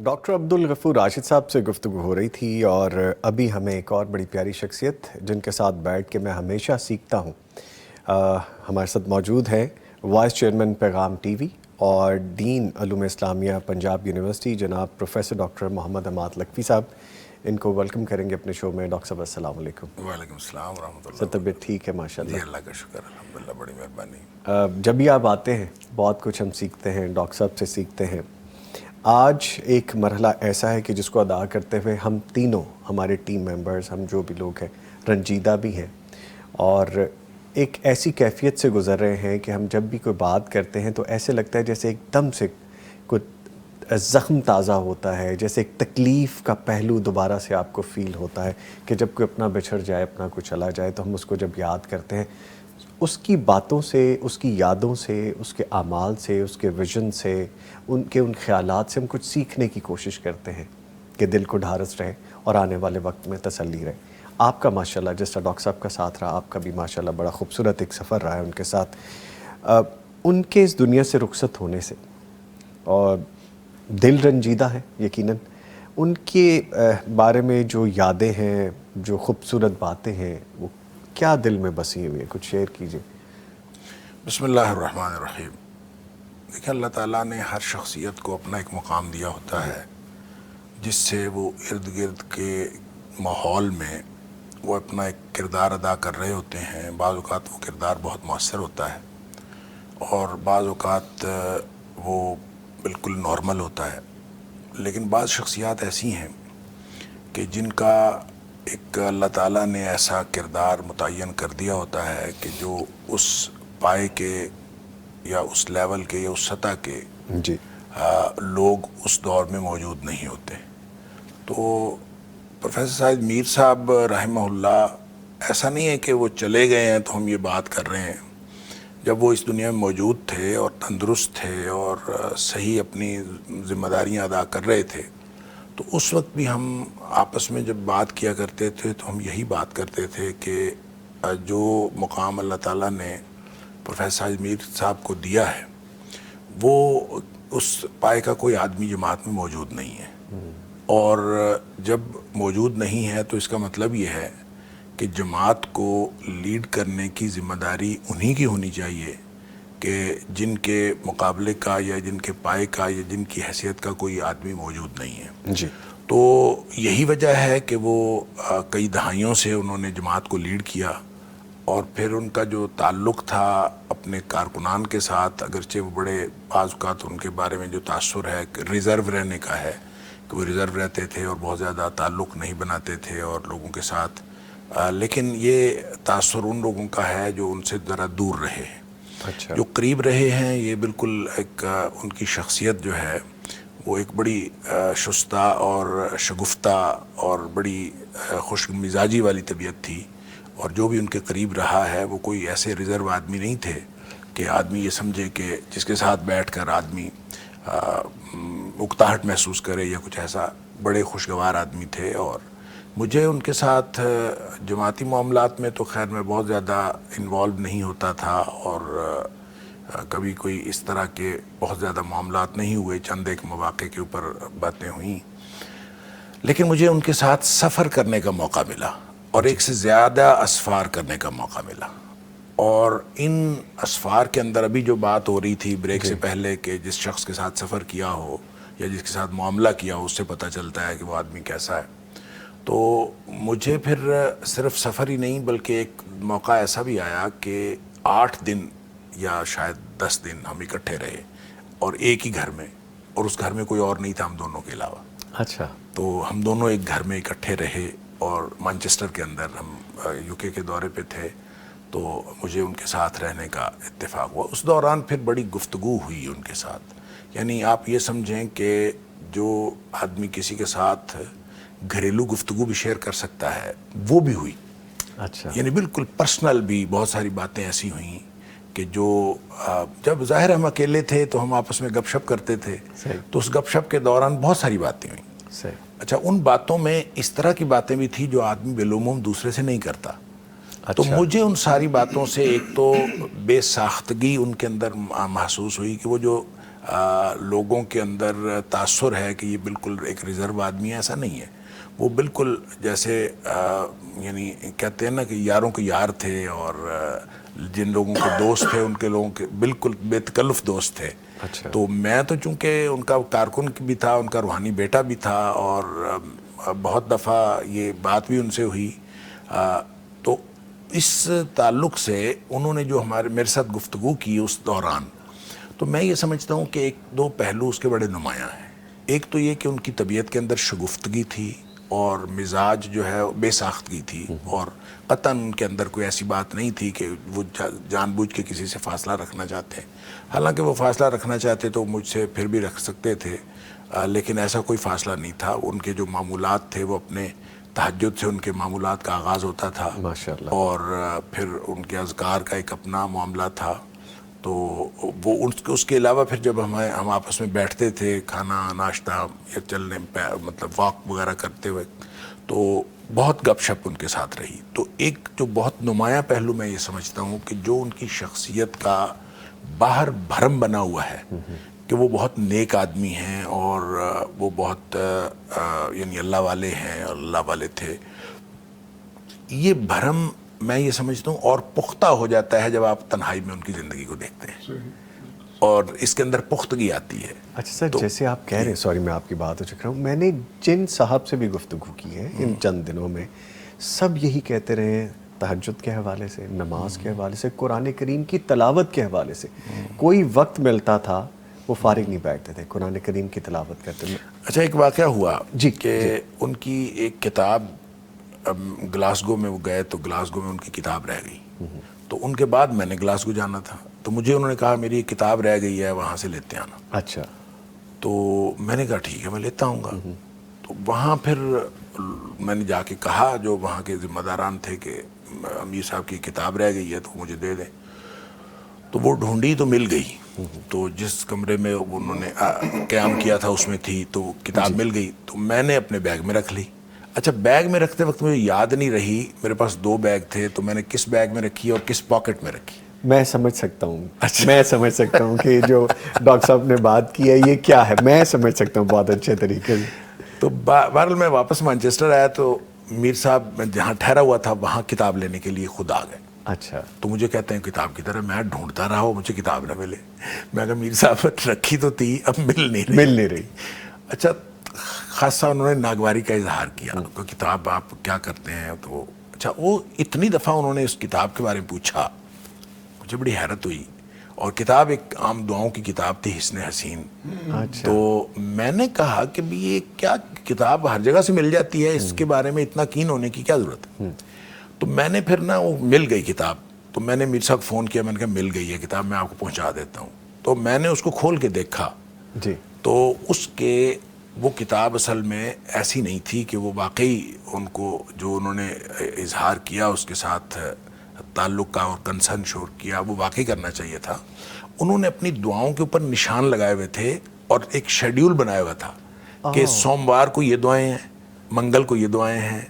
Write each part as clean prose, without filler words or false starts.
Doctor Abdul Ghafoor Rashid صاحب سے گفتگو ہو رہی تھی، اور ابھی ہمیں ایک اور بڑی پیاری شخصیت جن کے ساتھ بیٹھ کے میں ہمیشہ سیکھتا ہوں ہمارے ساتھ موجود ہیں وائس چیئرمین پیغام ٹی وی اور ڈین علوم اسلامیہ پنجاب یونیورسٹی جناب پروفیسر ڈاکٹر محمد اماد لکھوی صاحب. ان کو ویلکم کریں گے اپنے شو میں. ڈاکٹر صاحب السلام علیکم. وعلیکم السلام ورحمۃ اللہ. سر طبیعت ٹھیک ہے؟ ماشاء اللہ. جی اللہ کا شکر الحمدللہ، بڑی مہربانی. جب بھی آپ آتے ہیں بہت کچھ ہم سیکھتے ہیں، ڈاکٹر صاحب سے سیکھتے ہیں. آج ایک مرحلہ ایسا ہے کہ جس کو ادا کرتے ہوئے ہم تینوں، ہمارے ٹیم ممبرز، ہم جو بھی لوگ ہیں، رنجیدہ بھی ہیں اور ایک ایسی کیفیت سے گزر رہے ہیں کہ ہم جب بھی کوئی بات کرتے ہیں تو ایسے لگتا ہے جیسے ایک دم سے کوئی زخم تازہ ہوتا ہے، جیسے ایک تکلیف کا پہلو دوبارہ سے آپ کو فیل ہوتا ہے کہ جب کوئی اپنا بچھڑ جائے، اپنا کوئی چلا جائے تو ہم اس کو جب یاد کرتے ہیں، اس کی باتوں سے، اس کی یادوں سے، اس کے اعمال سے، اس کے ویژن سے، ان خیالات سے ہم کچھ سیکھنے کی کوشش کرتے ہیں کہ دل کو ڈھارس رہے اور آنے والے وقت میں تسلی رہے. آپ کا ماشاءاللہ جس طرح ڈاکٹر صاحب کا ساتھ رہا، آپ کا بھی ماشاءاللہ بڑا خوبصورت ایک سفر رہا ہے ان کے ساتھ. ان کے اس دنیا سے رخصت ہونے سے اور دل رنجیدہ ہے یقیناً. ان کے بارے میں جو یادیں ہیں، جو خوبصورت باتیں ہیں، وہ کیا دل میں بسی ہوئی ہے؟ کچھ شیئر کیجیے. بسم اللہ الرحمن الرحیم. دیکھیں، اللہ تعالیٰ نے ہر شخصیت کو اپنا ایک مقام دیا ہوتا ہے جس سے وہ ارد گرد کے ماحول میں وہ اپنا ایک کردار ادا کر رہے ہوتے ہیں. بعض اوقات وہ کردار بہت مؤثر ہوتا ہے اور بعض اوقات وہ بالکل نارمل ہوتا ہے. لیکن بعض شخصیات ایسی ہیں کہ جن کا ایک اللہ تعالیٰ نے ایسا کردار متعین کر دیا ہوتا ہے کہ جو اس پائے کے یا اس لیول کے یا اس سطح کے جی لوگ اس دور میں موجود نہیں ہوتے. تو پروفیسر سعید میر صاحب رحمہ اللہ، ایسا نہیں ہے کہ وہ چلے گئے ہیں تو ہم یہ بات کر رہے ہیں. جب وہ اس دنیا میں موجود تھے اور تندرست تھے اور صحیح اپنی ذمہ داریاں ادا کر رہے تھے، تو اس وقت بھی ہم آپس میں جب بات کیا کرتے تھے تو ہم یہی بات کرتے تھے کہ جو مقام اللہ تعالیٰ نے پروفیسر سعید میر صاحب کو دیا ہے، وہ اس پائے کا کوئی آدمی جماعت میں موجود نہیں ہے. اور جب موجود نہیں ہے تو اس کا مطلب یہ ہے کہ جماعت کو لیڈ کرنے کی ذمہ داری انہی کی ہونی چاہیے کہ جن کے مقابلے کا یا جن کے پائے کا یا جن کی حیثیت کا کوئی آدمی موجود نہیں ہے. جی. تو یہی وجہ ہے کہ وہ کئی دہائیوں سے انہوں نے جماعت کو لیڈ کیا، اور پھر ان کا جو تعلق تھا اپنے کارکنان کے ساتھ، اگرچہ وہ بڑے بعض اوقات ان کے بارے میں جو تاثر ہے کہ ریزرو رہنے کا ہے، کہ وہ ریزرو رہتے تھے اور بہت زیادہ تعلق نہیں بناتے تھے اور لوگوں کے ساتھ، لیکن یہ تاثر ان لوگوں کا ہے جو ان سے ذرا دور رہے ہیں. اچھا. جو قریب رہے ہیں، یہ بالکل ایک ان کی شخصیت جو ہے وہ ایک بڑی شستہ اور شگفتہ اور بڑی خوش مزاجی والی طبیعت تھی. اور جو بھی ان کے قریب رہا ہے وہ کوئی ایسے ریزرو آدمی نہیں تھے کہ آدمی یہ سمجھے کہ جس کے ساتھ بیٹھ کر آدمی اکتاہٹ محسوس کرے یا کچھ ایسا. بڑے خوشگوار آدمی تھے. اور مجھے ان کے ساتھ جماعتی معاملات میں تو خیر میں بہت زیادہ انوالو نہیں ہوتا تھا، اور کبھی کوئی اس طرح کے بہت زیادہ معاملات نہیں ہوئے. چند ایک مواقع کے اوپر باتیں ہوئیں، لیکن مجھے ان کے ساتھ سفر کرنے کا موقع ملا اور ایک سے زیادہ اسفار کرنے کا موقع ملا. اور ان اسفار کے اندر ابھی جو بات ہو رہی تھی بریک سے پہلے کہ جس شخص کے ساتھ سفر کیا ہو یا جس کے ساتھ معاملہ کیا ہو، اس سے پتہ چلتا ہے کہ وہ آدمی کیسا ہے. تو مجھے پھر صرف سفر ہی نہیں بلکہ ایک موقع ایسا بھی آیا کہ 8 دن یا شاید 10 دن ہم اکٹھے رہے اور ایک ہی گھر میں، اور اس گھر میں کوئی اور نہیں تھا ہم دونوں کے علاوہ. اچھا. تو ہم دونوں ایک گھر میں اکٹھے رہے، اور مانچسٹر کے اندر ہم یو کے دورے پہ تھے، تو مجھے ان کے ساتھ رہنے کا اتفاق ہوا. اس دوران پھر بڑی گفتگو ہوئی ان کے ساتھ. یعنی آپ یہ سمجھیں کہ جو آدمی کسی کے ساتھ گھریلو گفتگو بھی شیئر کر سکتا ہے، وہ بھی ہوئی. اچھا. یعنی بالکل پرسنل بھی بہت ساری باتیں ایسی ہوئیں کہ جو جب ظاہر ہم اکیلے تھے تو ہم آپس میں گپ شپ کرتے تھے، صحیح. تو اس گپ شپ کے دوران بہت ساری باتیں ہوئیں. صحیح. اچھا، ان باتوں میں اس طرح کی باتیں بھی تھی جو آدمی بالعموم دوسرے سے نہیں کرتا. تو مجھے ان ساری باتوں سے ایک تو بے ساختگی ان کے اندر محسوس ہوئی کہ وہ جو لوگوں کے اندر تاثر ہے کہ یہ بالکل ایک ریزرو آدمی ہے، ایسا نہیں ہے. وہ بالکل جیسے یعنی کہتے ہیں نا کہ یاروں کے یار تھے، اور جن لوگوں کے دوست تھے ان کے لوگوں کے بالکل بے تکلف دوست تھے. اچھا. تو میں تو چونکہ ان کا کارکن بھی تھا، ان کا روحانی بیٹا بھی تھا، اور بہت دفعہ یہ بات بھی ان سے ہوئی. تو اس تعلق سے انہوں نے جو میرے ساتھ گفتگو کی اس دوران، تو میں یہ سمجھتا ہوں کہ ایک دو پہلو اس کے بڑے نمایاں ہیں. ایک تو یہ کہ ان کی طبیعت کے اندر شگفتگی تھی، اور مزاج جو ہے بے ساختگی تھی، اور قطعاً ان کے اندر کوئی ایسی بات نہیں تھی کہ وہ جان بوجھ کے کسی سے فاصلہ رکھنا چاہتے ہیں. حالانکہ وہ فاصلہ رکھنا چاہتے تو مجھ سے پھر بھی رکھ سکتے تھے، لیکن ایسا کوئی فاصلہ نہیں تھا. ان کے جو معمولات تھے وہ اپنے تہجد سے ان کے معمولات کا آغاز ہوتا تھا، ماشاءاللہ. اور پھر ان کے اذکار کا ایک اپنا معاملہ تھا. تو وہ اس کے علاوہ پھر جب ہم آپس میں بیٹھتے تھے کھانا ناشتہ یا چلنے مطلب واک وغیرہ کرتے ہوئے، تو بہت گپ شپ ان کے ساتھ رہی. تو ایک جو بہت نمایاں پہلو میں یہ سمجھتا ہوں کہ جو ان کی شخصیت کا باہر بھرم بنا ہوا ہے کہ وہ بہت نیک آدمی ہیں، اور وہ بہت یعنی اللہ والے ہیں اور اللہ والے تھے. یہ بھرم میں یہ سمجھتا ہوں اور پختہ ہو جاتا ہے جب آپ تنہائی میں ان کی زندگی کو دیکھتے ہیں، اور اس کے اندر پختگی آتی ہے. اچھا سر، جیسے آپ کہہ رہے ہیں، سوری میں آپ کی بات ہو چک رہا ہوں، میں نے جن صاحب سے بھی گفتگو کی ہے ان چند دنوں میں، سب یہی کہتے رہے ہیں تہجد کے حوالے سے، نماز کے حوالے سے، قرآن کریم کی تلاوت کے حوالے سے کوئی وقت ملتا تھا وہ فارغ نہیں بیٹھتے تھے، قرآن کریم کی تلاوت کرتے تھے. اچھا، ایک واقعہ ہوا جی کہ ان کی ایک کتاب، گلاسگو میں وہ گئے تو گلاسگو میں ان کی کتاب رہ گئی. تو ان کے بعد میں نے گلاسگو جانا تھا، تو مجھے انہوں نے کہا میری ایک کتاب رہ گئی ہے، وہاں سے لیتے آنا. اچھا. تو میں نے کہا ٹھیک ہے میں لیتا آؤں گا. تو وہاں پھر میں نے جا کے کہا جو وہاں کے ذمہ داران تھے کہ امیر صاحب کی کتاب رہ گئی ہے تو مجھے دے دیں. تو وہ ڈھونڈی تو مل گئی. تو جس کمرے میں انہوں نے قیام کیا تھا اس میں تھی، تو کتاب مل گئی. تو میں نے اپنے بیگ میں رکھ لی. اچھا، بیگ میں رکھتے وقت مجھے یاد نہیں رہی، میرے پاس 2 بیگ تھے، تو میں نے کس بیگ میں رکھی اور کس پاکٹ میں رکھی. میں سمجھ سکتا ہوں. میں سمجھ سکتا ہوں کہ جو ڈاکٹر صاحب نے بات کی ہے یہ کیا ہے، میں سمجھ سکتا ہوں بہت اچھے طریقے سے. تو بہرحال میں واپس مانچسٹر آیا تو میر صاحب جہاں ٹھہرا ہوا تھا وہاں کتاب لینے کے لیے خود آ گئے. اچھا. تو مجھے کہتے ہیں کتاب کی طرح، میں ڈھونڈتا رہا ہوں مجھے کتاب نہ ملے. میں کہا میر صاحب رکھی تو تھی، اب مل نہیں رہی. اچھا، خاصا انہوں نے ناگواری کا اظہار کیا کہ کتاب آپ کیا کرتے ہیں. تو اچھا، وہ اتنی دفعہ انہوں نے اس کتاب کے بارے میں پوچھا، مجھے بڑی حیرت ہوئی. اور کتاب ایک عام دعاؤں کی کتاب تھی، حسن حسین. تو میں نے کہا کہ بھی یہ کیا کتاب ہر جگہ سے مل جاتی ہے، اس کے بارے میں اتنا کین ہونے کی کیا ضرورت ہے. تو میں نے پھر نا وہ مل گئی کتاب. تو میں نے میر صاحب کو فون کیا، میں نے کہا مل گئی ہے کتاب، میں آپ کو پہنچا دیتا ہوں. تو میں نے اس کو کھول کے دیکھا. جی. تو اس کے وہ کتاب اصل میں ایسی نہیں تھی کہ وہ واقعی ان کو جو انہوں نے اظہار کیا اس کے ساتھ تعلق کا اور کنسرن شور کیا وہ واقعی کرنا چاہیے تھا. انہوں نے اپنی دعاؤں کے اوپر نشان لگائے ہوئے تھے اور ایک شیڈیول بنایا ہوا تھا کہ سوموار کو یہ دعائیں ہیں، منگل کو یہ دعائیں ہیں،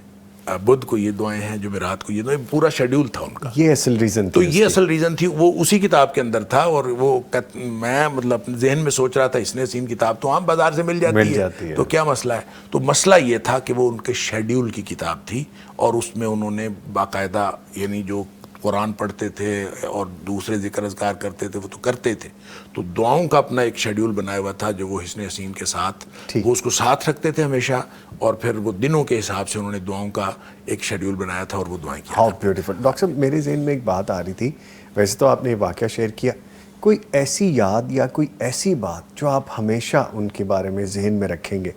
بدھ کو یہ دعائیں ہیں، جمعرات کو یہ دعائیں. پورا شیڈیول تھا ان کا. یہ اصل ریزن تو یہ اصل ریزن تھی، وہ اسی کتاب کے اندر تھا. اور وہ میں مطلب اپنے ذہن میں سوچ رہا تھا حسن حسین کتاب تو عام بازار سے مل جاتی ہے تو کیا مسئلہ ہے. تو مسئلہ یہ تھا کہ وہ ان کے شیڈیول کی کتاب تھی، اور اس میں انہوں نے باقاعدہ یعنی جو قرآن پڑھتے تھے اور دوسرے ذکر اذکار کرتے تھے وہ تو کرتے تھے، تو دعاؤں کا اپنا ایک شیڈیول بنایا ہوا تھا جو وہ حسن حسین کے ساتھ وہ اس کو ساتھ رکھتے تھے ہمیشہ. اور پھر وہ دنوں کے حساب سے انہوں نے دعاؤں کا ایک شیڈیول بنایا تھا اور وہ دعائیں کیا. How beautiful. ڈاکٹر صاحب میرے ذہن میں ایک بات آ رہی تھی، ویسے تو آپ نے یہ واقعہ شیئر کیا، کوئی ایسی یاد یا کوئی ایسی بات جو آپ ہمیشہ ان کے بارے میں ذہن میں رکھیں گے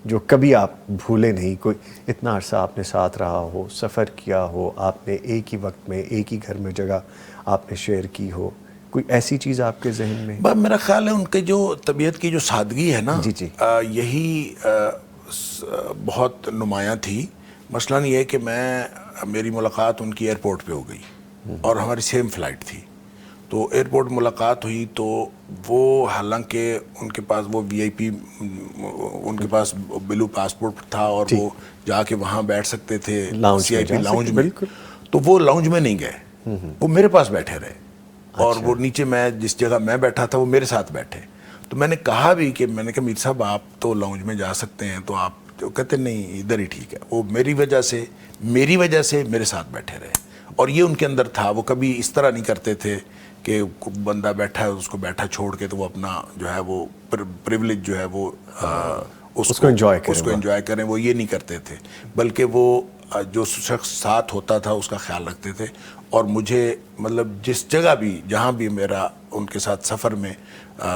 جو کبھی آپ بھولے نہیں؟ کوئی اتنا عرصہ آپ نے ساتھ رہا ہو، سفر کیا ہو، آپ نے ایک ہی وقت میں ایک ہی گھر میں جگہ آپ نے شیئر کی ہو، کوئی ایسی چیز آپ کے ذہن میں؟ میرا خیال ہے ان کے جو طبیعت کی جو سادگی ہے نا، جی جی، یہی بہت نمایاں تھی. مثلاً یہ کہ میری ملاقات ان کی ایئرپورٹ پہ ہو گئی اور ہماری سیم فلائٹ تھی, تو ایئرپورٹ ملاقات ہوئی. تو وہ حالانکہ ان کے پاس وہ وی آئی پی, ان کے پاس بلو پاسپورٹ تھا اور وہ جا کے وہاں بیٹھ سکتے تھے سی آئی پی لاؤنج میں, تو وہ لاؤنج میں نہیں گئے, وہ میرے پاس بیٹھے رہے. اور وہ نیچے میں جس جگہ میں بیٹھا تھا وہ میرے ساتھ بیٹھے. تو میں نے کہا بھی کہ میں نے کہا میر صاحب آپ تو لاؤنج میں جا سکتے ہیں, تو آپ کہتے نہیں ادھر ہی ٹھیک ہے. وہ میری وجہ سے میرے ساتھ بیٹھے رہے, اور یہ ان کے اندر تھا. وہ کبھی اس طرح نہیں کرتے تھے کہ بندہ بیٹھا ہے اس کو بیٹھا چھوڑ کے تو وہ اپنا جو ہے وہ پریولیج جو ہے وہ اس کو انجوائے کریں, وہ یہ نہیں کرتے تھے. بلکہ وہ جو شخص ساتھ ہوتا تھا اس کا خیال رکھتے تھے. اور مجھے مطلب جس جگہ بھی جہاں بھی میرا ان کے ساتھ سفر میں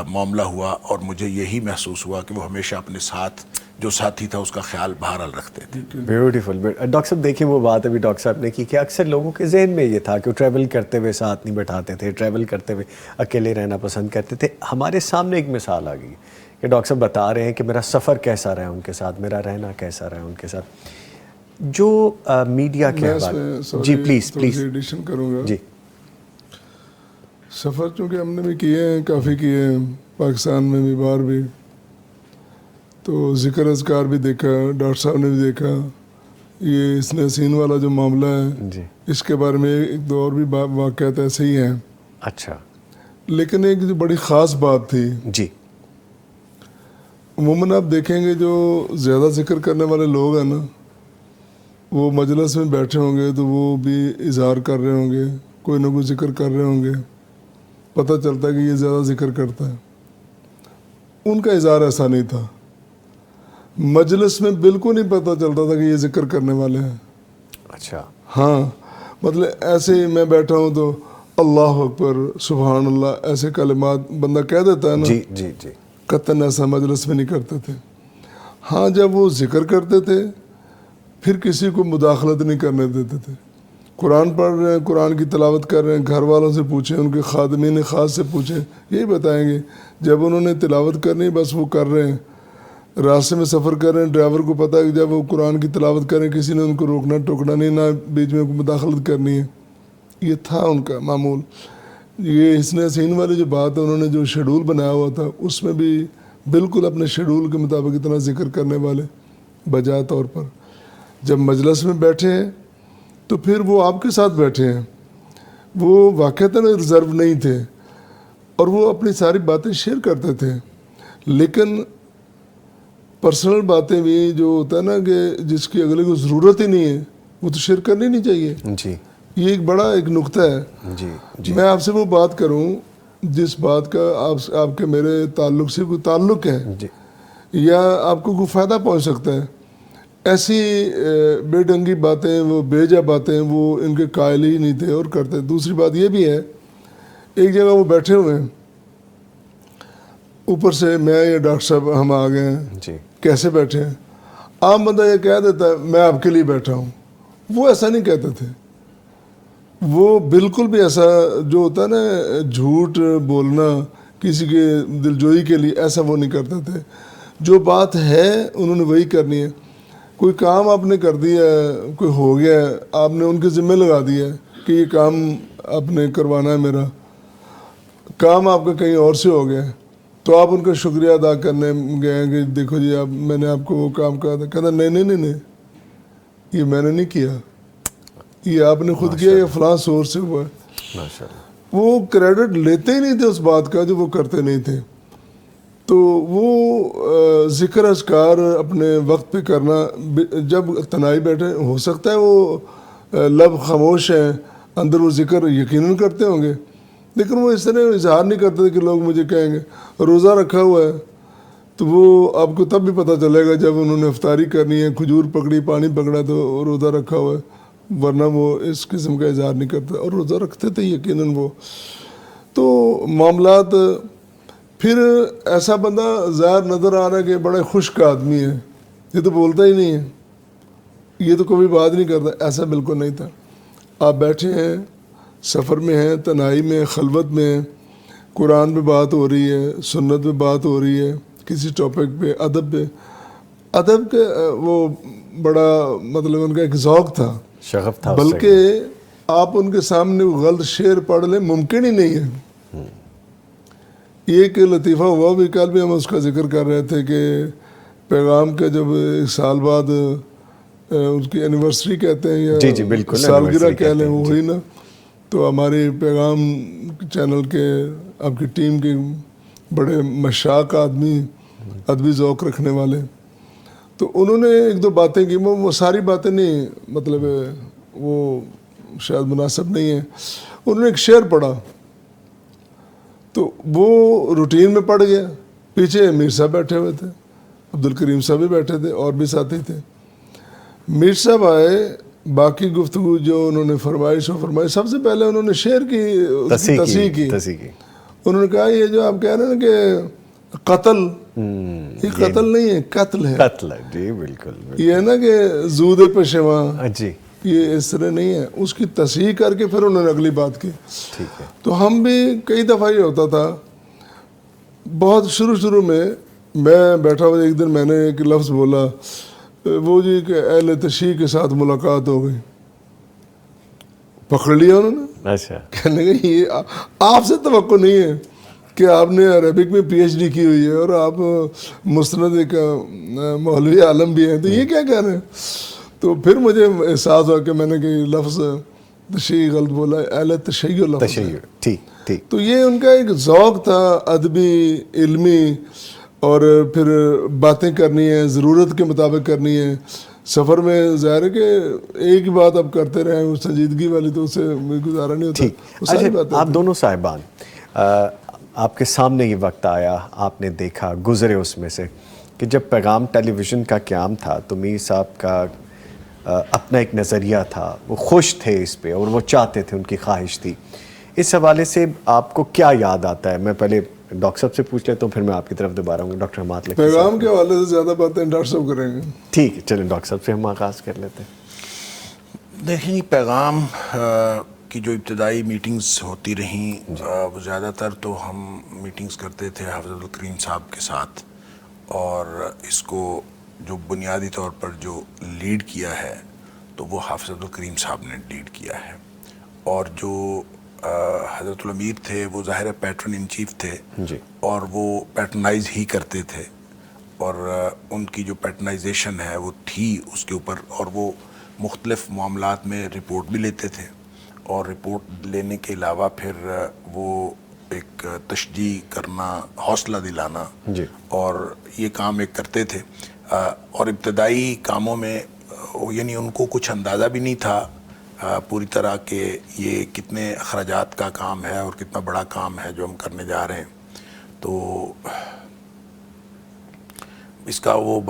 معاملہ ہوا, اور مجھے یہی محسوس ہوا کہ وہ ہمیشہ اپنے ساتھ جو ساتھی تھا اس کا خیال بہرحال رکھتے تھے. بیوٹیفل. ڈاکٹر صاحب دیکھیں وہ بات ابھی ڈاکٹر صاحب نے کی کہ اکثر لوگوں کے ذہن میں یہ تھا کہ وہ ٹریول کرتے ہوئے ساتھ نہیں بیٹھاتے تھے, ٹریول کرتے ہوئے اکیلے رہنا پسند کرتے تھے. ہمارے سامنے ایک مثال آ گئی کہ ڈاکٹر صاحب بتا رہے ہیں کہ میرا سفر کیسا رہا ان کے ساتھ, میرا رہنا کیسا رہا ان کے ساتھ. جو میڈیا کے حوالے, جی پلیز ایڈیشن کروں گا. جی سفر چونکہ ہم نے بھی کیے ہیں, کافی کیے ہیں, پاکستان میں بھی باہر بھی, تو ذکر اذکار بھی دیکھا, ڈاکٹر صاحب نے بھی دیکھا. یہ اس حسین والا جو معاملہ ہے جی اس کے بارے میں ایک دو اور بھی واقعات ایسے ہی ہیں. اچھا. لیکن ایک جو بڑی خاص بات تھی, جی عموماً آپ دیکھیں گے جو زیادہ ذکر کرنے والے لوگ ہیں نا, وہ مجلس میں بیٹھے ہوں گے تو وہ بھی اظہار کر رہے ہوں گے, کوئی نہ کوئی ذکر کر رہے ہوں گے, پتہ چلتا ہے کہ یہ زیادہ ذکر کرتا ہے. ان کا اظہار ایسا نہیں تھا. مجلس میں بالکل نہیں پتہ چلتا تھا کہ یہ ذکر کرنے والے ہیں. اچھا. ہاں مطلب ایسے ہی میں بیٹھا ہوں تو اللہ اکبر سبحان اللہ ایسے کلمات بندہ کہہ دیتا ہے نا, جی جی جی, قطعاً ایسا مجلس میں نہیں کرتے تھے. ہاں جب وہ ذکر کرتے تھے پھر کسی کو مداخلت نہیں کرنے دیتے تھے. قرآن پڑھ رہے ہیں, قرآن کی تلاوت کر رہے ہیں, گھر والوں سے پوچھیں, ان کے خادمین خاص سے پوچھیں, یہی بتائیں گے. جب انہوں نے تلاوت کرنی بس وہ کر رہے ہیں, راستے میں سفر کر رہے ہیں, ڈرائیور کو پتہ ہے کہ جب وہ قرآن کی تلاوت کریں کسی نے ان کو روکنا ٹوکنا نہیں, نہ بیچ میں مداخلت کرنی ہے. یہ تھا ان کا معمول. یہ حسن حسین والی جو بات ہے, انہوں نے جو شیڈول بنایا ہوا تھا اس میں بھی بالکل اپنے شیڈول کے مطابق اتنا ذکر کرنے والے. بجائے طور پر جب مجلس میں بیٹھے ہیں تو پھر وہ آپ کے ساتھ بیٹھے ہیں, وہ واقعتاً ریزرو نہیں تھے اور وہ اپنی ساری باتیں شیئر کرتے تھے. لیکن پرسنل باتیں بھی جو ہوتا ہے نا کہ جس کی اگلے کو ضرورت ہی نہیں ہے وہ تو شیئر کرنی نہیں چاہیے. جی یہ ایک بڑا ایک نقطہ ہے. جی جی, میں آپ سے وہ بات کروں جس بات کا آپ کے میرے تعلق سے کوئی تعلق ہے جی یا آپ کو کوئی فائدہ پہنچ سکتا ہے, ایسی بے ڈنگی باتیں, وہ بے جا باتیں وہ ان کے قائل ہی نہیں تھے اور کرتے. دوسری بات یہ بھی ہے, ایک جگہ وہ بیٹھے ہوئے ہیں, اوپر سے میں یا ڈاکٹر صاحب ہم آ گئے ہیں, جی کیسے بیٹھے ہیں. عام بندہ یہ کہہ دیتا ہے میں آپ کے لیے بیٹھا ہوں, وہ ایسا نہیں کہتے تھے. وہ بالکل بھی ایسا جو ہوتا ہے نا جھوٹ بولنا کسی کے دلجوئی کے لیے, ایسا وہ نہیں کرتے تھے. جو بات ہے انہوں نے وہی کرنی ہے. کوئی کام آپ نے کر دیا ہے, کوئی ہو گیا ہے, آپ نے ان کے ذمہ لگا دیا ہے کہ یہ کام آپ نے کروانا ہے, میرا کام آپ کا کہیں اور سے ہو گیا ہے, تو آپ ان کا شکریہ ادا کرنے گئے ہیں کہ دیکھو جی آپ میں نے آپ کو وہ کام کہا تھا. کہتا نہیں یہ میں نے نہیں کیا, یہ آپ نے خود کیا, یہ فلاں سورس سے ہوا ہے. ماشاء اللہ. وہ کریڈٹ لیتے ہی نہیں تھے اس بات کا جو وہ کرتے نہیں تھے. تو وہ ذکر اذکار اپنے وقت پہ کرنا, جب تنہائی بیٹھے ہو سکتا ہے وہ لب خاموش ہیں, اندر وہ ذکر یقیناً کرتے ہوں گے, لیکن وہ اس طرح اظہار نہیں کرتے تھے کہ لوگ مجھے کہیں گے. روزہ رکھا ہوا ہے تو وہ آپ کو تب بھی پتہ چلے گا جب انہوں نے افطاری کرنی ہے, کھجور پکڑی, پانی پکڑا تو روزہ رکھا ہوا ہے, ورنہ وہ اس قسم کا اظہار نہیں کرتے. اور روزہ رکھتے تھے یقیناً وہ. تو معاملات پھر ایسا بندہ ظاہر نظر آ رہا ہے کہ بڑے خشک آدمی ہے, یہ تو بولتا ہی نہیں ہے, یہ تو کبھی بات نہیں کرتا. ایسا بالکل نہیں تھا. آپ بیٹھے ہیں, سفر میں ہیں, تنہائی میں, خلوت میں ہیں, قرآن پہ بات ہو رہی ہے, سنت پہ بات ہو رہی ہے, کسی ٹاپک پہ, ادب پہ, ادب کے وہ بڑا مطلب ان کا ایک ذوق تھا، شغف تھا اس سے۔ بلکہ آپ ان کے سامنے غلط شعر پڑھ لیں ممکن ہی نہیں ہے۔ یہ ایک لطیفہ ہوا بھی، کل بھی ہم اس کا ذکر کر رہے تھے کہ پیغام کے جب ایک سال بعد اس کی اینیورسری کہتے ہیں یا جی بالکل سالگرہ کہہ لیں، وہ ہوئی نا، تو ہماری پیغام چینل کے آپ کی ٹیم کے بڑے مشاق آدمی، ادبی ذوق رکھنے والے، تو انہوں نے ایک دو باتیں کی، وہ ساری باتیں نہیں، مطلب وہ شاید مناسب نہیں ہے، انہوں نے ایک شعر پڑھا تو وہ روٹین میں پڑ گیا، پیچھے میر صاحب بیٹھے ہوئے تھے، عبدالکریم صاحب بھی بیٹھے تھے اور بھی ساتھی تھے۔ میر صاحب آئے، باقی گفتگو جو انہوں نے فرمائش سب سے پہلے انہوں نے شعر کی تصحیح کی۔ انہوں نے کہا یہ جو آپ کہہ رہے ہیں نا کہ قتل، یہ قتل نہیں ہے، قتل ہے، قتل ہے، جی بالکل، یہ ہے نا کہ زود پشواں، جی یہ اس طرح نہیں ہے، اس کی تصحیح کر کے پھر انہوں نے اگلی بات کی۔ ٹھیک ہے۔ تو ہم بھی کئی دفعہ یہ ہوتا تھا، بہت شروع میں بیٹھا ہوا، ایک دن میں نے ایک لفظ بولا، وہ جی کہ اہل تشیع کے ساتھ ملاقات ہو گئی، پکڑ لیا انہوں نے، اچھا، کہنے لگے یہ آپ سے توقع نہیں ہے کہ آپ نے عربک میں پی ایچ ڈی کی ہوئی ہے اور آپ مستند ایک مولوی عالم بھی ہیں، تو یہ کیا کہہ رہے ہیں؟ تو پھر مجھے احساس ہوا کہ میں نے کہ لفظ تشیع غلط بولا، اہل تشیع لفظ ہے۔ تشیع، ٹھیک۔ تو یہ ان کا ایک ذوق تھا ادبی، علمی، اور پھر باتیں کرنی ہے ضرورت کے مطابق کرنی ہے۔ سفر میں ظاہر ہے کہ ایک ہی بات اب کرتے رہیں، وہ سنجیدگی والی، تو اس سے گزارا نہیں ہوتا۔ وہ ساری باتیں آپ دونوں صاحبان، آپ کے سامنے یہ وقت آیا، آپ نے دیکھا، گزرے اس میں سے، کہ جب پیغام ٹیلی ویژن کا قیام تھا تو میر صاحب کا اپنا ایک نظریہ تھا، وہ خوش تھے اس پہ اور وہ چاہتے تھے، ان کی خواہش تھی۔ اس حوالے سے آپ کو کیا یاد آتا ہے؟ میں پہلے ڈاکٹر صاحب سے پوچھ لیتا ہوں، پھر میں آپ کی طرف دوبارہ ہوں گا۔ ڈاکٹر حماد لکھی پیغام کے حوالے سے زیادہ باتیں ڈاکٹر صاحب کریں گے۔ ٹھیک ہے، چلیں ڈاکٹر صاحب سے ہم آغاز کر لیتے ہیں۔ دیکھیں جی، پیغام کی جو ابتدائی میٹنگز ہوتی رہیں، وہ زیادہ تر تو ہم میٹنگز کرتے تھے حافظ عبدالکریم صاحب کے ساتھ، اور اس کو جو بنیادی طور پر جو لیڈ کیا ہے تو وہ حافظ عبدالکریم صاحب نے لیڈ کیا ہے، اور جو حضرت الامیر تھے وہ ظاہر پیٹرن ان چیف تھے، اور وہ پیٹرنائز ہی کرتے تھے، اور ان کی جو پیٹرنائزیشن ہے وہ تھی اس کے اوپر، اور وہ مختلف معاملات میں رپورٹ بھی لیتے تھے، اور رپورٹ لینے کے علاوہ پھر وہ ایک تشجیع کرنا، حوصلہ دلانا، اور یہ کام ایک کرتے تھے۔ اور ابتدائی کاموں میں یعنی ان کو کچھ اندازہ بھی نہیں تھا پوری طرح کہ یہ کتنے اخراجات کا کام ہے اور کتنا بڑا کام ہے جو ہم کرنے جا رہے ہیں، تو اس کا وہ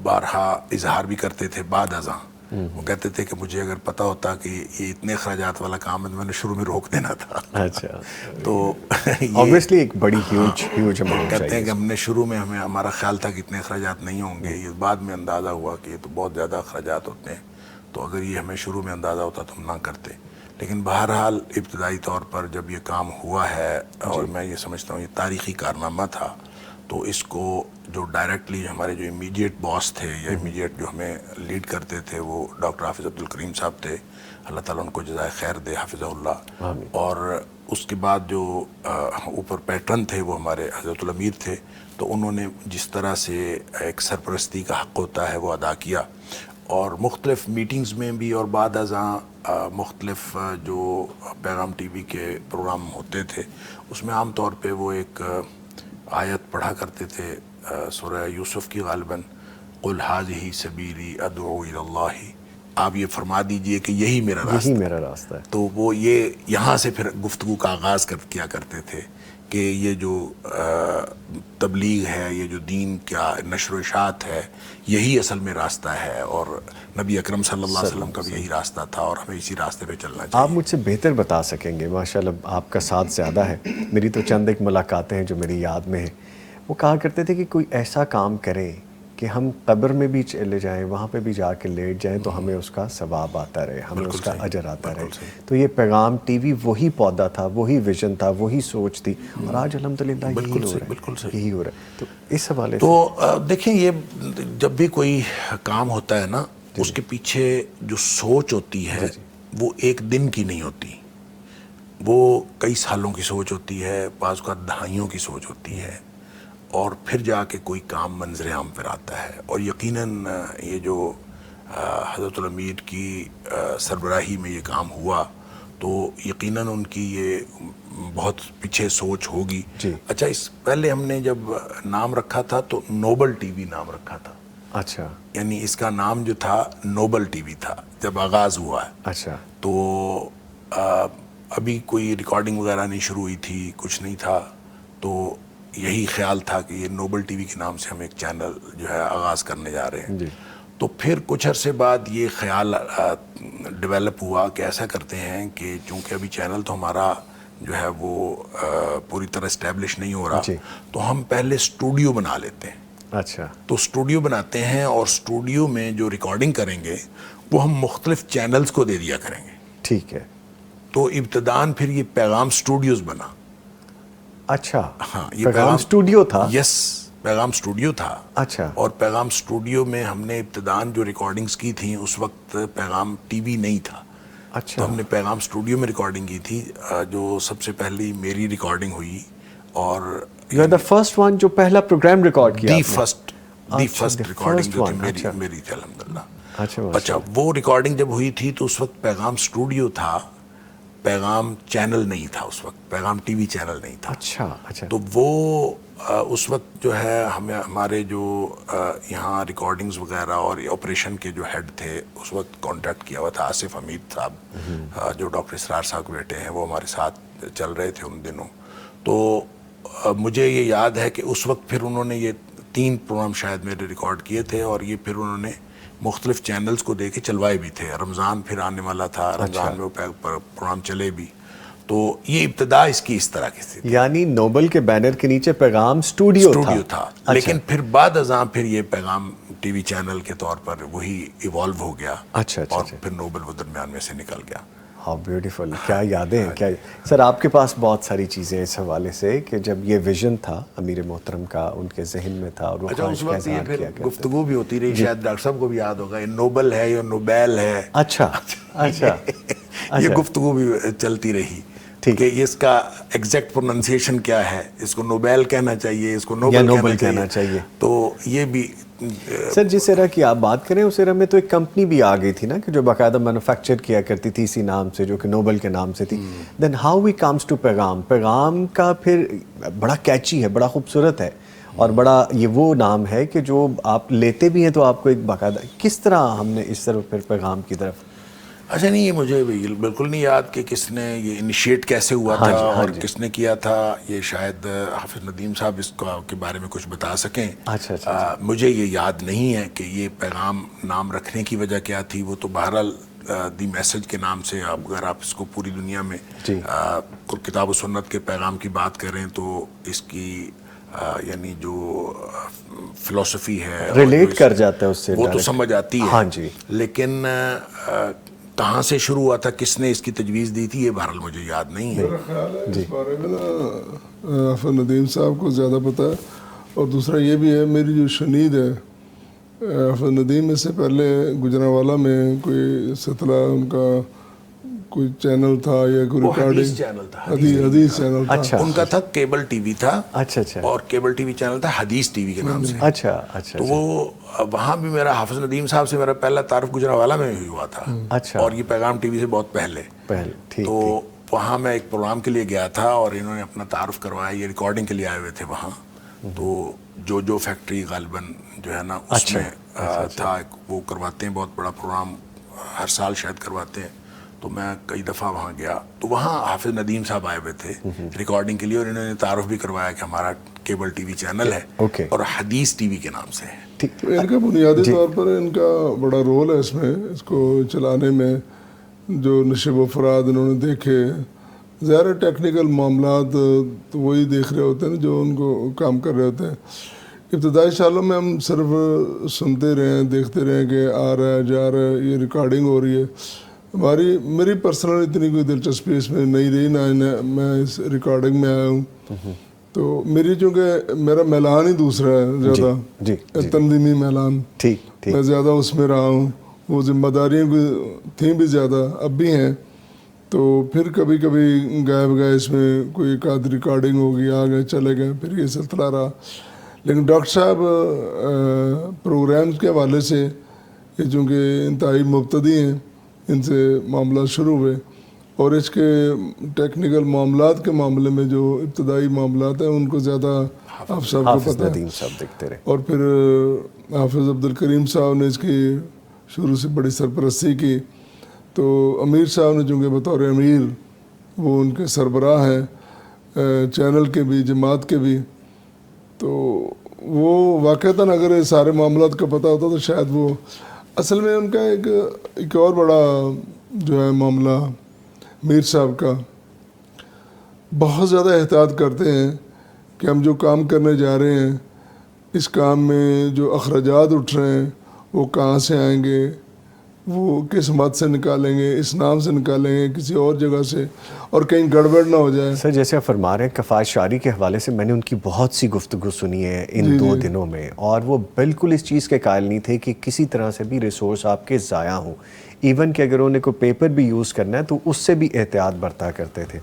بارہا اظہار بھی کرتے تھے بعد ازاں۔ وہ کہتے تھے کہ مجھے اگر پتہ ہوتا کہ یہ اتنے اخراجات والا کام ہے تو میں نے شروع میں روک دینا تھا۔ اچھا، تو obviously ایک بڑی ہیوج اماؤنٹ کہتے ہیں کہ ہم نے شروع میں ہمارا خیال تھا کہ اتنے اخراجات نہیں ہوں گے، یہ بعد میں اندازہ ہوا کہ یہ تو بہت زیادہ اخراجات ہوتے ہیں، تو اگر یہ ہمیں شروع میں اندازہ ہوتا تو ہم نہ کرتے۔ لیکن بہرحال ابتدائی طور پر جب یہ کام ہوا ہے، اور میں یہ سمجھتا ہوں یہ تاریخی کارنامہ تھا، تو اس کو جو ڈائریکٹلی ہمارے جو امیڈیٹ باس تھے یا امیڈیٹ جو ہمیں لیڈ کرتے تھے وہ ڈاکٹر حافظ عبدالکریم صاحب تھے، اللہ تعالیٰ ان کو جزائے خیر دے، حافظہ اللہ۔ اور اس کے بعد جو اوپر پیٹرن تھے وہ ہمارے حضرت الامیر تھے، تو انہوں نے جس طرح سے ایک سرپرستی کا حق ہوتا ہے وہ ادا کیا، اور مختلف میٹنگز میں بھی اور بعد ازاں مختلف جو پیغام ٹی وی کے پروگرام ہوتے تھے اس میں عام طور پہ وہ ایک آیت پڑھا کرتے تھے سورہ یوسف کی، غالباً قل ھذہ سبیلی ادعو الی اللہ، آپ یہ فرما دیجئے کہ یہی میرا راستہ ہے۔ تو وہ یہ یہاں سے پھر گفتگو کا آغاز کیا کرتے تھے کہ یہ جو تبلیغ ہے، یہ جو دین کا نشر و اشاعت ہے، یہی اصل میں راستہ ہے، اور نبی اکرم صلی اللہ علیہ وسلم کا بھی یہی راستہ تھا، اور ہمیں اسی راستے پہ چلنا چاہیے۔ آپ مجھ سے بہتر بتا سکیں گے، ماشاءاللہ آپ کا ساتھ زیادہ ہے، میری تو چند ایک ملاقاتیں ہیں جو میری یاد میں ہیں۔ وہ کہا کرتے تھے کہ کوئی ایسا کام کرے کہ ہم قبر میں بھی چلے جائیں, وہاں پہ بھی جا کے لیٹ جائیں تو ہمیں اس کا ثواب آتا رہے, ہمیں اس کا اجر آتا رہے. تو یہ پیغام ٹی وی وہی پودا تھا, وہی ویژن تھا, وہی سوچ تھی, اور آج الحمدللہ یہی ہو رہا ہے, یہی ہو رہا ہے. تو اس حوالے سے تو دیکھیں, یہ جب بھی کوئی کام ہوتا ہے نا, اس کے پیچھے جو سوچ ہوتی ہے وہ ایک دن کی نہیں ہوتی, وہ کئی سالوں کی سوچ ہوتی ہے, بعض اوقات دہائیوں کی سوچ ہوتی ہے, اور پھر جا کے کوئی کام منظر عام پر آتا ہے. اور یقیناً یہ جو حضرت الامیر کی سربراہی میں یہ کام ہوا تو یقیناً ان کی یہ بہت پیچھے سوچ ہوگی. اچھا, اس پہلے ہم نے جب نام رکھا تھا تو نوبل ٹی وی نام رکھا تھا. اچھا, یعنی اس کا نام جو تھا نوبل ٹی وی تھا جب آغاز ہوا ہے. اچھا, تو ابھی کوئی ریکارڈنگ وغیرہ نہیں شروع ہوئی تھی, کچھ نہیں تھا, تو یہی خیال تھا کہ یہ نوبل ٹی وی کے نام سے ہم ایک چینل جو ہے آغاز کرنے جا رہے ہیں. تو پھر کچھ عرصے بعد یہ خیال ڈیولپ ہوا کہ ایسا کرتے ہیں کہ چونکہ ابھی چینل تو ہمارا جو ہے وہ پوری طرح اسٹیبلش نہیں ہو رہا, تو ہم پہلے اسٹوڈیو بنا لیتے ہیں. اچھا, تو اسٹوڈیو بناتے ہیں, اور اسٹوڈیو میں جو ریکارڈنگ کریں گے وہ ہم مختلف چینلز کو دے دیا کریں گے. ٹھیک ہے. تو ابتداً پھر یہ پیغام اسٹوڈیوز بنا. اچھا, ہاں, یہ پیغام اسٹوڈیو تھا. یس, پیغام اسٹوڈیو تھا. اچھا, اور پیغام اسٹوڈیو میں ہم نے ابتداً جو ریکارڈنگز کی تھیں اس وقت پیغام ٹی وی نہیں تھا. اچھا, تو ہم نے پیغام اسٹوڈیو میں ریکارڈنگ کی تھی, جو سب سے پہلی میری ریکارڈنگ ہوئی. اور you are the first one جو پہلا پروگرام ریکارڈ کیا. دی فرسٹ ریکارڈنگ جو تھی میری تھی الحمدللہ. اچھا, وہ ریکارڈنگ جب ہوئی تھی تو اس وقت پیغام اسٹوڈیو تھا, پیغام چینل نہیں تھا اس وقت, پیغام ٹی وی چینل نہیں تھا. اچھا, اچھا, تو وہ اس وقت جو ہے ہمارے جو یہاں ریکارڈنگز وغیرہ اور آپریشن کے جو ہیڈ تھے اس وقت کانٹیکٹ کیا ہوا تھا آصف حمید صاحب, جو ڈاکٹر اسرار صاحب کے بیٹے ہیں, وہ ہمارے ساتھ چل رہے تھے ان دنوں. تو مجھے یہ یاد ہے کہ اس وقت پھر انہوں نے یہ 3 پروگرام شاید میرے ریکارڈ کیے تھے, اور یہ پھر انہوں نے مختلف چینلز کو دے کے چلوائے بھی تھے. رمضان پھر آنے والا تھا, رمضان میں وہ پروگرام چلے بھی. تو یہ ابتدا اس کی اس طرح کی تھی, یعنی نوبل کے بینر کے نیچے پیغام اسٹوڈیو تھا. لیکن پھر بعد ازاں پھر یہ پیغام ٹی وی چینل کے طور پر وہی ایوالو ہو گیا. اچھا, اور پھر نوبل وہ درمیان میں سے نکل گیا. ہاؤ بیوٹیفل, کیا یادیں ہیں. کیا سر, آپ کے پاس بہت ساری چیزیں اس حوالے سے کہ جب یہ ویژن تھا امیر محترم کا, ان کے ذہن میں تھا, اور وہ اس وقت یہ پھر گفتگو بھی ہوتی رہی, شاید ڈاکٹر صاحب کو بھی یاد ہوگا, یہ نوبل ہے یا نوبیل ہے. اچھا, اچھا, یہ گفتگو بھی چلتی رہی کہ اس کا ایگزیکٹ پروننسیشن کیا ہے, اس کو نوبیل کہنا چاہیے, اس کو نوبل کہنا چاہیے. تو یہ بھی سر, جس ایرا کی آپ بات کریں اس ایرا میں تو ایک کمپنی بھی آ گئی تھی نا کہ جو باقاعدہ مینوفیکچر کیا کرتی تھی اسی نام سے, جو کہ نوبل کے نام سے تھی. Then how we comes to پیغام. پیغام کا پھر بڑا کیچی ہے, بڑا خوبصورت ہے, اور بڑا یہ وہ نام ہے کہ جو آپ لیتے بھی ہیں تو آپ کو ایک باقاعدہ, کس طرح ہم نے اس طرف پھر پیغام کی طرف. اچھا, نہیں, یہ مجھے بالکل نہیں یاد کہ کس نے یہ انیشیٹ کیسے ہوا تھا اور کس نے کیا تھا. یہ شاید حافظ ندیم صاحب اس کے بارے میں کچھ بتا سکیں. اچھا, مجھے یہ یاد نہیں ہے کہ یہ پیغام نام رکھنے کی وجہ کیا تھی. وہ تو بہرحال دی میسج کے نام سے, اگر آپ اس کو پوری دنیا میں کتاب و سنت کے پیغام کی بات کریں تو اس کی یعنی جو فلسفی ہے ریلیٹ کر جاتا ہے اس سے, وہ تو سمجھ آتی ہے. ہاں جی, لیکن کہاں سے شروع ہوا تھا, کس نے اس کی تجویز دی تھی, یہ بہرحال مجھے یاد نہیں ہے. میرا خیال ہے اس بارے میں نا حافظ ندیم صاحب کو زیادہ پتہ ہے. اور دوسرا یہ بھی ہے, میری جو شنید ہے, حافظ ندیم میں سے پہلے گجرانوالہ میں کوئی سطلہ ان کا کوئی چینل تھا یا کوئی ریکارڈنگ چینل تھا, حدیث چینل تھا. اچھا, ان کا تھا کیبل ٹی وی تھا. اچھا, اچھا, اور کیبل ٹی وی چینل تھا حدیث ٹی وی کے نام سے. اچھا, اچھا, تو وہ وہاں بھی میرا حافظ ندیم صاحب سے میرا پہلا تعارف گجرانوالہ میں ہی ہوا تھا. اچھا, اور یہ پیغام ٹی وی سے بہت پہلے. تو وہاں میں ایک پروگرام کے لیے گیا تھا اور انہوں نے اپنا تعارف کروایا, یہ ریکارڈنگ کے لیے آئے ہوئے تھے وہاں. تو جو فیکٹری غالباً جو ہے نا اس میں تھا, وہ کرواتے ہیں بہت بڑا پروگرام, ہر سال شاید کرواتے ہیں. تو میں کئی دفعہ وہاں گیا تو وہاں حافظ ندیم صاحب آئے ہوئے تھے ریکارڈنگ کے لیے, اور انہوں نے تعارف بھی کروایا کہ ہمارا کیبل ٹی وی چینل ہے اور حدیث ٹی وی کے نام سے ہے. ان کا بنیادی طور پر ان کا بڑا رول ہے اس میں, اس کو چلانے میں. جو نشیب و افراد انہوں نے دیکھے, ظاہر ٹیکنیکل معاملات تو وہی دیکھ رہے ہوتے ہیں جو ان کو کام کر رہے ہوتے ہیں. ابتدائی سالوں میں ہم صرف سنتے رہے، دیکھتے رہے کہ آ رہا ہے جا رہا ہے، یہ ریکارڈنگ ہو رہی ہے. میری پرسنل اتنی کوئی دلچسپی اس میں نہیں رہی، نہ میں اس ریکارڈنگ میں آیا ہوں. تو میری چونکہ میرا میلان ہی دوسرا ہے زیادہ، جی تنظیمی میلان، ٹھیک میں زیادہ اس میں رہا ہوں. وہ ذمہ داریاں تھیں بھی زیادہ، اب بھی ہیں. تو پھر کبھی کبھی گئے اس میں کوئی ایک آدھ ریکارڈنگ ہوگی، آ گئے چلے گئے، پھر یہ سلسلہ رہا. لیکن ڈاکٹر صاحب پروگرامز کے حوالے سے یہ چونکہ انتہائی مبتدی ہیں، ان سے معاملات شروع ہوئے، اور اس کے ٹیکنیکل معاملات کے معاملے میں جو ابتدائی معاملات ہیں ان کو زیادہ آپ صاحب کو حافظ پتہ ہے. ندیم صاحب دیکھتے رہے. اور پھر حافظ عبدالکریم صاحب نے اس کی شروع سے بڑی سرپرستی کی. تو امیر صاحب نے چونکہ بطور امیر وہ ان کے سربراہ ہیں چینل کے بھی، جماعت کے بھی، تو وہ واقعتاً اگر یہ سارے معاملات کا پتہ ہوتا تو شاید وہ اصل میں ان کا ایک اور بڑا جو ہے معاملہ میر صاحب کا، بہت زیادہ احتیاط کرتے ہیں کہ ہم جو کام کرنے جا رہے ہیں اس کام میں جو اخراجات اٹھ رہے ہیں وہ کہاں سے آئیں گے، وہ کس مد سے نکالیں گے، اس نام سے نکالیں گے کسی اور جگہ سے، اور کہیں گڑبڑ نہ ہو جائے. سر جیسے آپ فرما رہے ہیں کفایت شعری کے حوالے سے میں نے ان کی بہت سی گفتگو سنی ہے ان 2 دنوں میں، اور وہ بالکل اس چیز کے قائل نہیں تھے کہ کسی طرح سے بھی ریسورس آپ کے ضائع ہوں. ایون کہ اگر انہیں کوئی پیپر بھی یوز کرنا ہے تو اس سے بھی احتیاط برتا کرتے تھے.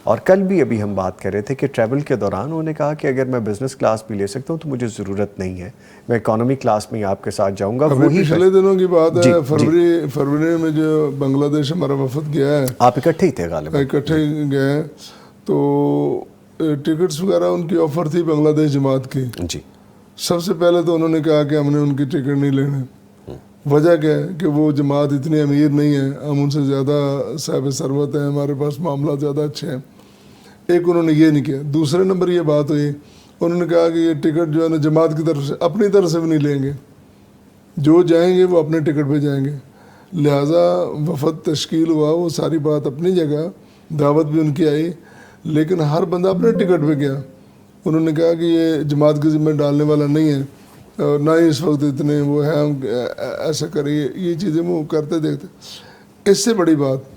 اور کل بھی ابھی ہم بات کر رہے تھے کہ ٹریول کے دوران انہوں نے کہا کہ اگر میں بزنس کلاس بھی لے سکتا ہوں تو مجھے ضرورت نہیں ہے، میں اکانومی کلاس میں ہی آپ کے ساتھ جاؤں گا. ابھی پچھلے دنوں کی بات ہے، جی فروری میں جو بنگلہ دیش ہمارا وفد گیا ہے، آپ اکٹھے ہی تھے غالباً، اکٹھے گئے، تو ٹکٹس وغیرہ ان کی آفر تھی بنگلہ دیش جماعت کی. جی سب سے پہلے تو انہوں نے کہا کہ ہم نے ان کی ٹکٹ نہیں لینے. وجہ کیا ہے کہ وہ جماعت اتنی امیر نہیں ہے، ہم ان سے زیادہ صاحب ثروت ہیں، ہمارے پاس معاملات زیادہ اچھے ہیں. ایک انہوں نے یہ نہیں کیا. دوسرے نمبر یہ بات ہوئی، انہوں نے کہا کہ یہ ٹکٹ جو ہے نا جماعت کی طرف سے اپنی طرف سے بھی نہیں لیں گے، جو جائیں گے وہ اپنے ٹکٹ پہ جائیں گے. لہٰذا وفد تشکیل ہوا، وہ ساری بات اپنی جگہ، دعوت بھی ان کی آئی، لیکن ہر بندہ اپنے ٹکٹ پہ گیا. انہوں نے کہا کہ یہ جماعت کے ذمہ ڈالنے والا نہیں ہے، اور نہ ہی اس وقت اتنے وہ ہے ہم ایسا کریں. یہ چیزیں وہ کرتے دیکھتے. اس سے بڑی بات،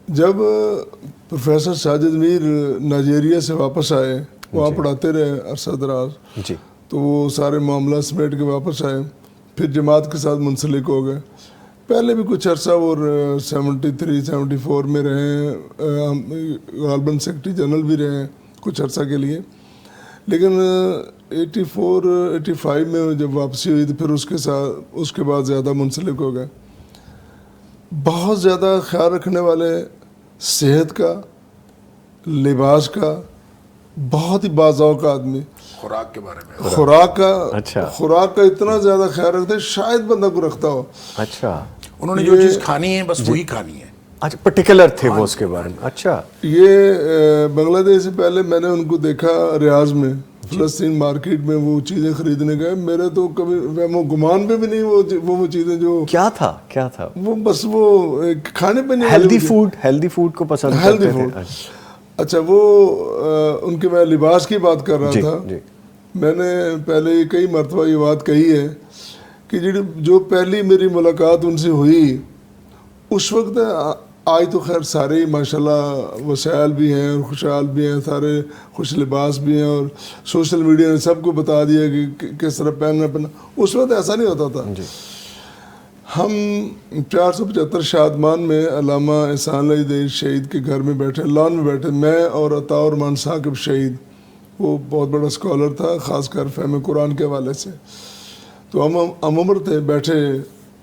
جب پروفیسر ساجد میر نائجیریا سے واپس آئے، وہاں پڑھاتے رہے عرصہ دراز، تو وہ سارے معاملات سمیٹ کے واپس آئے، پھر جماعت کے ساتھ منسلک ہو گئے. پہلے بھی کچھ عرصہ وہ 73 74 میں رہے ہیں، غالباً سیکرٹری جنرل بھی رہے ہیں کچھ عرصہ کے لیے. لیکن 84 85 میں جب واپسی ہوئی تو پھر اس کے بعد زیادہ منسلک ہو گئے. بہت زیادہ خیال رکھنے والے، صحت کا، لباس کا، بہت ہی باذوق آدمی. خوراک کے بارے میں، خوراک کا اتنا زیادہ خیال رکھتے شاید بندہ کو رکھتا ہو. اچھا، انہوں نے جو چیز کھانی ہے بس وہی کھانی ہے. اچھا، پرٹیکولر تھے وہ اس کے بارے میں. اچھا، یہ بنگلہ دیش سے پہلے میں نے ان کو دیکھا ریاض میں، فلسطین مارکیٹ میں وہ چیزیں خریدنے گئے. میرے تو کبھی وہ گمان پہ بھی نہیں وہ چیزیں جو کیا تھا وہ بس وہ کھانے پہ نہیں، ہیلدی فوڈ کو پسند کرتے تھے. اچھا، وہ ان کے میں لباس کی بات کر رہا تھا. میں نے پہلے کئی مرتبہ یہ بات کہی ہے کہ جو پہلی میری ملاقات ان سے ہوئی اس وقت، آج تو خیر سارے ہی ماشاءاللہ وسائل بھی ہیں اور خوشحال بھی ہیں، سارے خوش لباس بھی ہیں، اور سوشل میڈیا نے سب کو بتا دیا کہ کس طرح پہننا. اس وقت ایسا نہیں ہوتا تھا. ہم 475 شادمان میں علامہ احسان علی دیر شہید کے گھر میں بیٹھے، لان میں بیٹھے، میں اور عطا الرحمان ثاقب شہید، وہ بہت بڑا اسکالر تھا خاص کر فہم قرآن کے حوالے سے. تو ہم عمر تھے بیٹھے،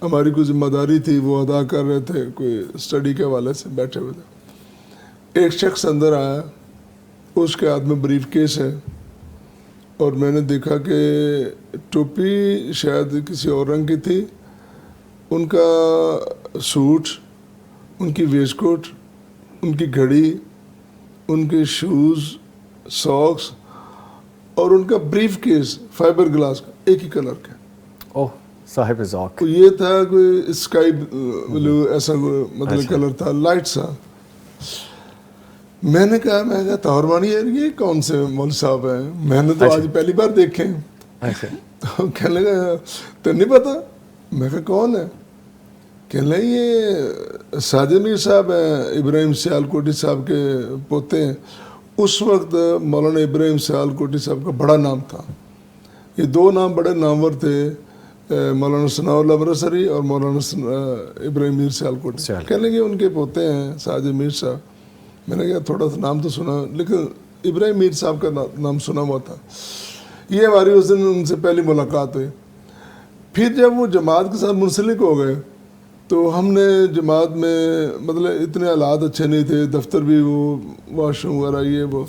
ہماری کوئی ذمہ داری تھی وہ ادا کر رہے تھے، کوئی اسٹڈی کے حوالے سے بیٹھے ہوئے تھے. ایک شخص اندر آیا، اس کے ہاتھ میں بریف کیس ہے، اور میں نے دیکھا کہ ٹوپی شاید کسی اور رنگ کی تھی، ان کا سوٹ، ان کی ویسٹ کوٹ، ان کی گھڑی، ان کے شوز، ساکس، اور ان کا بریف کیس فائبر گلاس کا ایک ہی کلر کا. اوہ، صاحب ذوق. یہ تھا کوئی اسکائی بلو ایسا مطلب کلر تھا، لائٹ سا. میں نے کہا طاہر یار یہ کون سے مول صاحب ہیں, میں نے تو آج پہلی بار دیکھے ہیں. اچھا تو کہنے لگا تو نہیں پتا. میں کہا کون ہے؟ کہنے لگا یہ ساجد میر صاحب ہیں, ابراہیم سیالکوٹی صاحب کے پوتے ہیں. اس وقت مولانا ابراہیم سیالکوٹی صاحب کا بڑا نام تھا. یہ دو نام بڑے نامور تھے, مولانا ثناء اللہ امرتسری اور مولانا ابراہیم میر سیالکوٹی. کہنے لگے ان کے پوتے ہیں ساجد میر صاحب. میں نے کہا تھوڑا سا نام تو سنا, لیکن ابراہیم میر صاحب کا نام سنا ہوا تھا. یہ ہماری اس دن ان سے پہلی ملاقات ہوئی. پھر جب وہ جماعت کے ساتھ منسلک ہو گئے تو ہم نے جماعت میں مطلب اتنے حالات اچھے نہیں تھے, دفتر بھی وہ واش روم وغیرہ یہ وہ.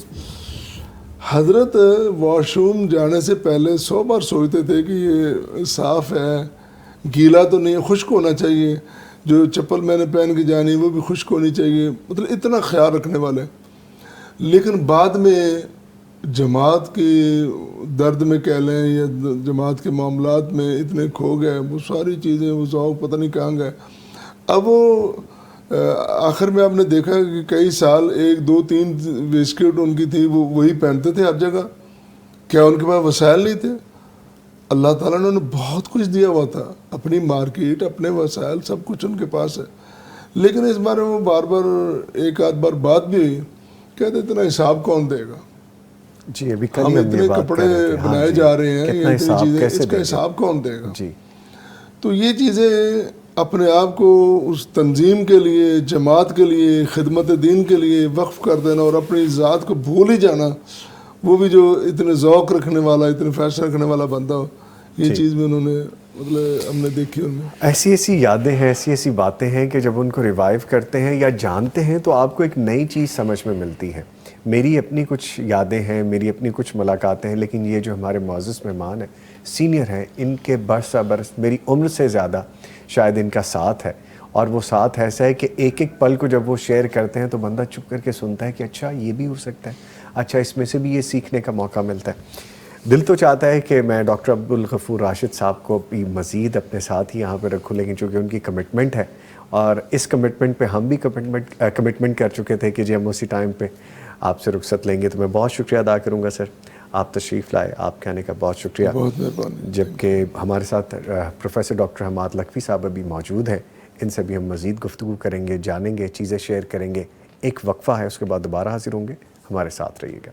حضرت واش روم جانے سے پہلے 100 بار سوچتے تھے کہ یہ صاف ہے, گیلا تو نہیں ہے, خشک ہونا چاہیے, جو چپل میں نے پہن کے جانی وہ بھی خشک ہونی چاہیے, مطلب اتنا خیال رکھنے والے. لیکن بعد میں جماعت کی درد میں کہہ لیں یا جماعت کے معاملات میں اتنے کھو گئے, وہ ساری چیزیں وہ ذوق پتہ نہیں کہاں گئے. اب وہ آخر میں آپ نے دیکھا کہ کئی سال 1 2 3 ویسکٹ ان کی تھی, وہ وہی پہنتے تھے ہر جگہ. کیا ان کے پاس وسائل نہیں تھے؟ اللہ تعالیٰ نے انہیں بہت کچھ دیا ہوا تھا, اپنی مارکیٹ, اپنے وسائل, سب کچھ ان کے پاس ہے. لیکن اس بارے میں وہ بار بار ایک آدھ بار بات بھی ہوئی, کہتے اتنا حساب کون دے گا؟ جی ابھی ہم اتنے کپڑے بنائے جا رہے ہیں, یہ اتنی چیزیں, اس کا حساب کون دے گا؟ جی تو یہ چیزیں اپنے آپ کو اس تنظیم کے لیے, جماعت کے لیے, خدمت دین کے لیے وقف کر دینا اور اپنی ذات کو بھول ہی جانا, وہ بھی جو اتنے ذوق رکھنے والا, اتنے فیصلہ رکھنے والا بندہ ہو, یہ چیز بھی انہوں نے مطلب ہم نے دیکھی ان میں. ایسی یادیں ہیں, ایسی باتیں ہیں کہ جب ان کو ریوائیو کرتے ہیں یا جانتے ہیں تو آپ کو ایک نئی چیز سمجھ میں ملتی ہے. میری اپنی کچھ یادیں ہیں, میری اپنی کچھ ملاقاتیں ہیں, لیکن یہ جو ہمارے معزز مہمان ہیں, سینئر ہیں, ان کے برس برس میری عمر سے زیادہ شاید ان کا ساتھ ہے. اور وہ ساتھ ایسا ہے کہ ایک پل کو جب وہ شیئر کرتے ہیں تو بندہ چپ کر کے سنتا ہے کہ اچھا یہ بھی ہو سکتا ہے, اچھا اس میں سے بھی یہ سیکھنے کا موقع ملتا ہے. دل تو چاہتا ہے کہ میں ڈاکٹر عبدالغفور راشد صاحب کو بھی مزید اپنے ساتھ ہی یہاں پہ رکھوں, لیکن چونکہ ان کی کمٹمنٹ ہے اور اس کمٹمنٹ پہ ہم بھی کمٹمنٹ کر چکے تھے کہ جی ہم اسی ٹائم پہ آپ سے رخصت لیں گے, تو میں بہت شکریہ ادا کروں گا سر, آپ تشریف لائے, آپ کے آنے کا بہت شکریہ. بہت مہربانی. جبکہ ہمارے ساتھ پروفیسر ڈاکٹر حماد لکھوی صاحب ابھی موجود ہیں, ان سے بھی ہم مزید گفتگو کریں گے, جانیں گے, چیزیں شیئر کریں گے. ایک وقفہ ہے, اس کے بعد دوبارہ حاضر ہوں گے, ہمارے ساتھ رہیے گا.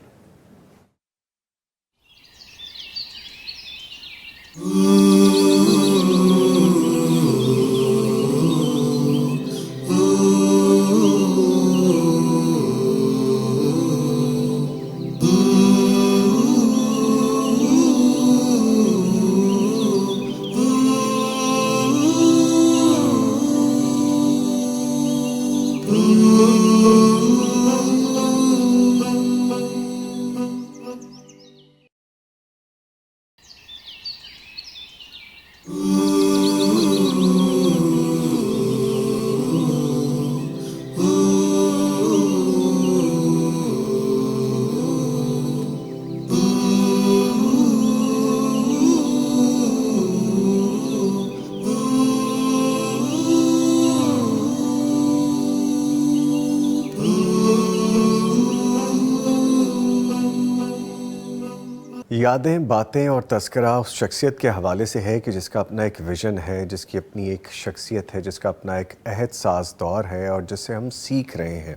یادیں, باتیں اور تذکرہ اس شخصیت کے حوالے سے ہے کہ جس کا اپنا ایک ویژن ہے, جس کی اپنی ایک شخصیت ہے, جس کا اپنا ایک عہد ساز دور ہے اور جس سے ہم سیکھ رہے ہیں.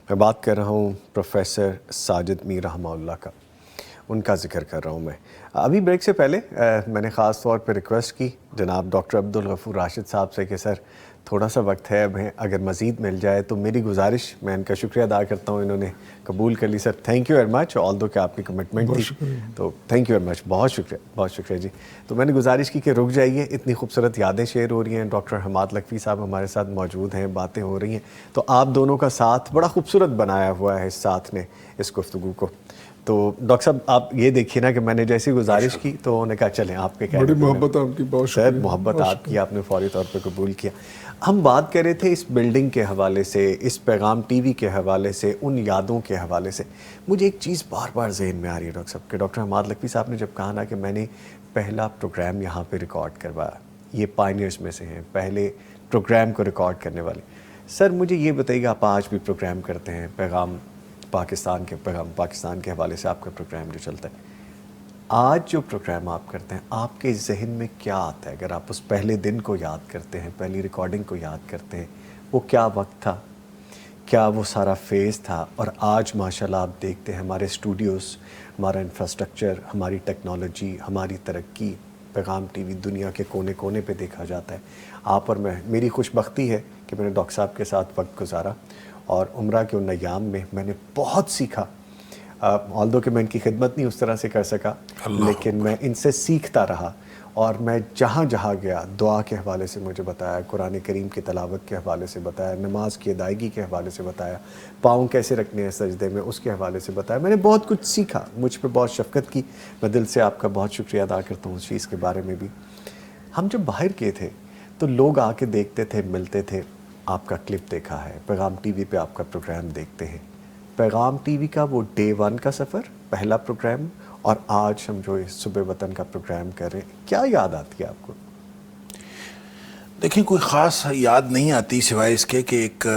میں بات کر رہا ہوں پروفیسر ساجد میر رحمہ اللہ کا, ان کا ذکر کر رہا ہوں میں. ابھی بریک سے پہلے میں نے خاص طور پہ ریکویسٹ کی جناب ڈاکٹر عبدالغفور راشد صاحب سے کہ سر تھوڑا سا وقت ہے, ہمیں اگر مزید مل جائے تو میری گزارش, میں ان کا شکریہ ادا کرتا ہوں, انہوں نے قبول کر لی. Sir thank you very much, آل دو کہ آپ کی کمٹمنٹ تھی, تو تھینک یو ویری مچ, بہت شکریہ جی. تو میں نے گزارش کی کہ رک جائیے, اتنی خوبصورت یادیں شیئر ہو رہی ہیں, ڈاکٹر حماد لکھوی صاحب ہمارے ساتھ موجود ہیں, باتیں ہو رہی ہیں, تو آپ دونوں کا ساتھ بڑا خوبصورت بنایا ہوا ہے اس ساتھ نے اس گفتگو کو. تو ڈاکٹر صاحب آپ یہ دیکھیے نا کہ میں نے جیسی گزارش کی تو انہوں نے کہا چلیں آپ کے بڑی محبت آپ کی, بہت شکریہ. محبت آپ کی, آپ نے فوری طور پہ قبول کیا. ہم بات کر رہے تھے اس بلڈنگ کے حوالے سے, اس پیغام ٹی وی کے حوالے سے, ان یادوں کے حوالے سے. مجھے ایک چیز بار بار ذہن میں آ رہی ہے ڈاکٹر صاحب کہ ڈاکٹر حماد لکھوی صاحب نے جب کہا نا کہ میں نے پہلا پروگرام یہاں پہ ریکارڈ کروایا, یہ پائنیئرز میں سے ہیں, پہلے پروگرام کو ریکارڈ کرنے والے. سر مجھے یہ بتائیے, آپ آج بھی پروگرام کرتے ہیں, پیغام پاکستان کے پیغام پاکستان کے حوالے سے آپ کا پروگرام جو چلتا ہے، آج جو پروگرام آپ کرتے ہیں آپ کے ذہن میں کیا آتا ہے؟ اگر آپ اس پہلے دن کو یاد کرتے ہیں، پہلی ریکارڈنگ کو یاد کرتے ہیں، وہ کیا وقت تھا، کیا وہ سارا فیز تھا؟ اور آج ماشاءاللہ آپ دیکھتے ہیں ہمارے اسٹوڈیوز، ہمارا انفراسٹرکچر، ہماری ٹیکنالوجی، ہماری ترقی، پیغام ٹی وی دنیا کے کونے کونے پہ دیکھا جاتا ہے۔ آپ اور میری خوش بختی ہے کہ میں نے ڈاکٹر صاحب کے ساتھ وقت گزارا، اور عمرہ کے ان ایام میں میں نے بہت سیکھا، آلدو کہ میں ان کی خدمت نہیں اس طرح سے کر سکا، لیکن میں ان سے سیکھتا رہا، اور میں جہاں جہاں گیا دعا کے حوالے سے مجھے بتایا، قرآن کریم کی تلاوت کے حوالے سے بتایا، نماز کی ادائیگی کے حوالے سے بتایا، پاؤں کیسے رکھنے ہیں سجدے میں اس کے حوالے سے بتایا۔ میں نے بہت کچھ سیکھا، مجھ پہ بہت شفقت کی، میں دل سے آپ کا بہت شکریہ ادا کرتا ہوں اس چیز کے بارے میں بھی۔ ہم جب باہر گئے تھے تو لوگ آ کے دیکھتے تھے، ملتے تھے، آپ کا کلپ دیکھا ہے، پیغام ٹی وی پہ آپ کا پروگرام دیکھتے ہیں۔ پیغام ٹی وی کا وہ ڈے 1 کا سفر، پہلا پروگرام، اور آج ہم جو صبح وطن کا پروگرام کر رہے ہیں، کیا یاد آتی ہے آپ کو؟ دیکھیں کوئی خاص یاد نہیں آتی سوائے اس کے کہ ایک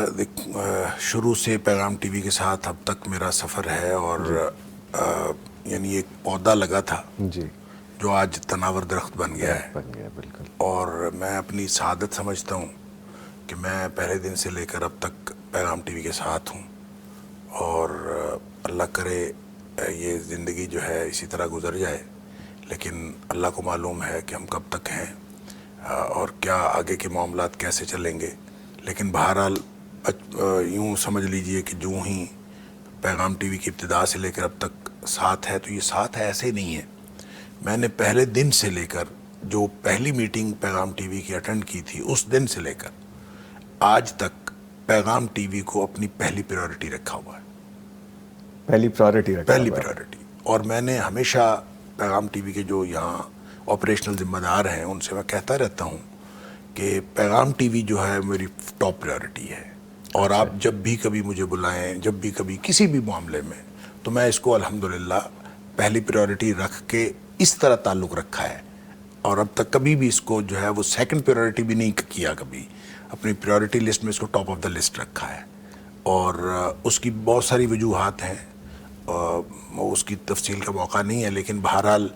شروع سے پیغام ٹی وی کے ساتھ اب تک میرا سفر ہے، اور یعنی ایک پودا لگا تھا جی، جو آج تناور درخت بن گیا ہے، بن گیا بالکل۔ اور میں اپنی سعادت سمجھتا ہوں کہ میں پہلے دن سے لے کر اب تک پیغام ٹی وی کے ساتھ ہوں، اور اللہ کرے یہ زندگی جو ہے اسی طرح گزر جائے، لیکن اللہ کو معلوم ہے کہ ہم کب تک ہیں اور کیا آگے کے معاملات کیسے چلیں گے۔ لیکن بہرحال یوں سمجھ لیجئے کہ جو ہی پیغام ٹی وی کی ابتدا سے لے کر اب تک ساتھ ہے، تو یہ ساتھ ایسے نہیں ہے، میں نے پہلے دن سے لے کر جو پہلی میٹنگ پیغام ٹی وی کی اٹینڈ کی تھی اس دن سے لے کر آج تک پیغام ٹی وی کو اپنی پہلی پریورٹی رکھا ہوا ہے، پہلی پرائرٹی رکھا پہلی ہوا ہے۔ پریورٹی۔ اور میں نے ہمیشہ پیغام ٹی وی کے جو یہاں آپریشنل ذمہ دار ہیں ان سے میں کہتا رہتا ہوں کہ پیغام ٹی وی جو ہے میری ٹاپ پریورٹی ہے، اور آپ جب بھی کبھی مجھے بلائیں، جب بھی کبھی کسی بھی معاملے میں، تو میں اس کو الحمدللہ پہلی پریورٹی رکھ کے اس طرح تعلق رکھا ہے، اور اب تک کبھی بھی اس کو جو ہے وہ سیکنڈ پریورٹی بھی نہیں کیا، کبھی اپنی پریورٹی لسٹ میں اس کو ٹاپ آف دا لسٹ رکھا ہے۔ اور اس کی بہت ساری وجوہات ہیں، اس کی تفصیل کا موقع نہیں ہے، لیکن بہرحال